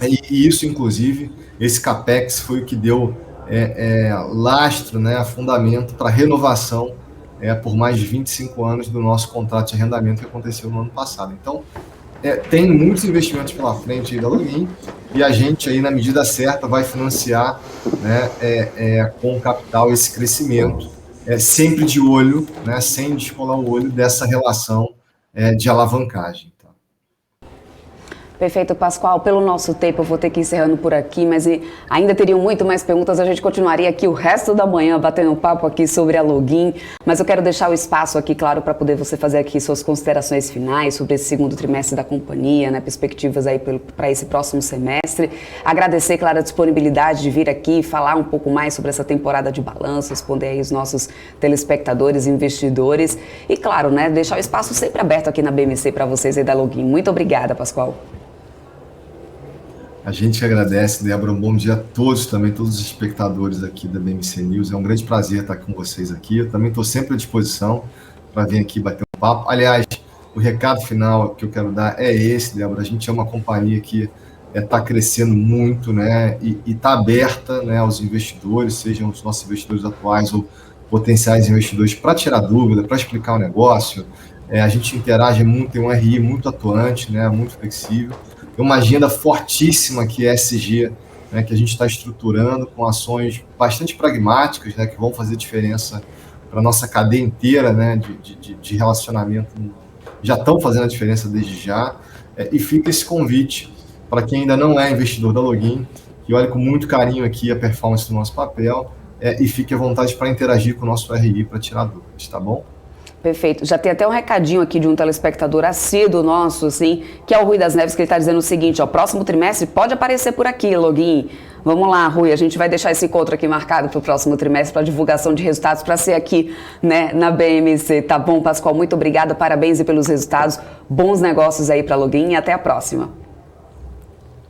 E isso, inclusive, esse CAPEX foi o que deu lastro, né, fundamento para a renovação por mais de 25 anos do nosso contrato de arrendamento que aconteceu no ano passado. Então, tem muitos investimentos pela frente aí da Login e a gente aí, na medida certa, vai financiar, né, com capital esse crescimento, sempre de olho, né, sem descolar o olho dessa relação de alavancagem. Perfeito, Pascoal. Pelo nosso tempo, eu vou ter que ir encerrando por aqui, mas ainda teriam muito mais perguntas. A gente continuaria aqui o resto da manhã batendo um papo aqui sobre a Login, mas eu quero deixar o espaço aqui, claro, para poder você fazer aqui suas considerações finais sobre esse segundo trimestre da companhia, né, perspectivas aí para esse próximo semestre. Agradecer, claro, a disponibilidade de vir aqui e falar um pouco mais sobre essa temporada de balanço, responder aí os nossos telespectadores e investidores e, claro, né, deixar o espaço sempre aberto aqui na BMC para vocês aí da Login. Muito obrigada, Pascoal. A gente que agradece, Débora, um bom dia a todos também, todos os espectadores aqui da BMC News. É um grande prazer estar com vocês aqui. Eu também estou sempre à disposição para vir aqui bater um papo. Aliás, o recado final que eu quero dar é esse, Débora. A gente é uma companhia que está crescendo muito, né, e está aberta, né, aos investidores, sejam os nossos investidores atuais ou potenciais investidores, para tirar dúvida, para explicar o negócio. A gente interage muito, tem um RI muito atuante, né, muito flexível. Tem uma agenda fortíssima que é ESG, né, que a gente está estruturando com ações bastante pragmáticas, né, que vão fazer diferença para a nossa cadeia inteira, né, de relacionamento. Já estão fazendo a diferença desde já. E fica esse convite para quem ainda não é investidor da Login, que olhe com muito carinho aqui a performance do nosso papel e fique à vontade para interagir com o nosso RI para tirar dúvidas, tá bom? Perfeito. Já tem até um recadinho aqui de um telespectador assíduo nosso, assim, que é o Rui das Neves, que ele está dizendo o seguinte, ó, próximo trimestre pode aparecer por aqui, Login. Vamos lá, Rui, a gente vai deixar esse encontro aqui marcado para o próximo trimestre, para divulgação de resultados, para ser aqui, né, na BMC, tá bom, Pascoal? Muito obrigada, parabéns pelos resultados, bons negócios aí para a Login e até a próxima.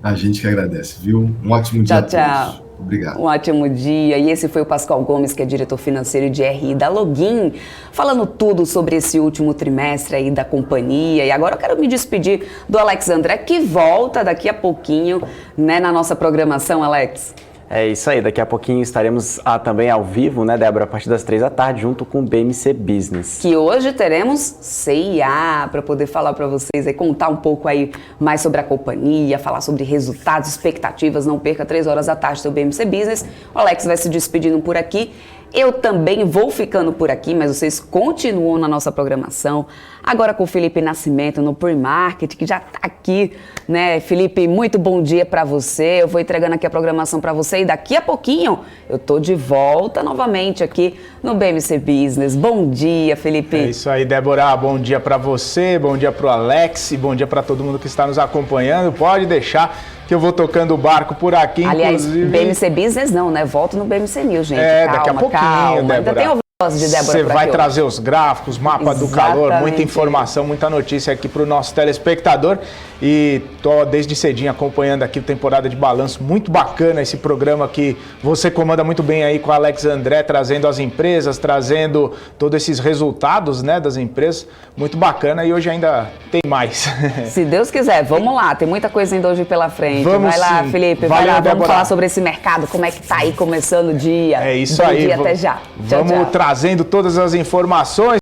A gente que agradece, viu? Um ótimo dia a todos. Tchau. Obrigado. Um ótimo dia. E esse foi o Pascoal Gomes, que é diretor financeiro de RI da Login, falando tudo sobre esse último trimestre aí da companhia. E agora eu quero me despedir do Alex André, que volta daqui a pouquinho, né, na nossa programação, Alex. É isso aí, daqui a pouquinho estaremos também ao vivo, né, Débora, a partir das 3 da tarde, junto com o BMC Business. Que hoje teremos CIA para poder falar para vocês, aí, contar um pouco aí mais sobre a companhia, falar sobre resultados, expectativas. Não perca 3 horas da tarde do BMC Business. O Alex vai se despedindo por aqui. Eu também vou ficando por aqui, mas vocês continuam na nossa programação. Agora com o Felipe Nascimento no Pre-Market, que já está aqui, né? Felipe, muito bom dia para você. Eu vou entregando aqui a programação para você e daqui a pouquinho eu tô de volta novamente aqui no BMC Business. Bom dia, Felipe. É isso aí, Débora. Bom dia para você, bom dia para o Alex e bom dia para todo mundo que está nos acompanhando. Pode deixar que eu vou tocando o barco por aqui, aliás, inclusive... BMC Business não, né? Volto no BMC News, gente. Daqui a pouquinho, Débora. Ainda tem voz de Débora Você vai aqui trazer os gráficos, mapa do calor, muita informação, muita notícia aqui para o nosso telespectador. E tô desde cedinho acompanhando aqui a temporada de balanço. Muito bacana esse programa que você comanda muito bem aí com o Alex André, trazendo as empresas, trazendo todos esses resultados, né, das empresas. Muito bacana e hoje ainda tem mais. Se Deus quiser, vamos lá. Tem muita coisa ainda hoje pela frente. Vamos vai lá, sim. Felipe. Valeu, vai lá, Débora. vamos falar sobre esse mercado, como é que tá aí começando o dia. É isso Bom aí. dia, até já. Tchau, Vamos tchau. trazendo todas as informações.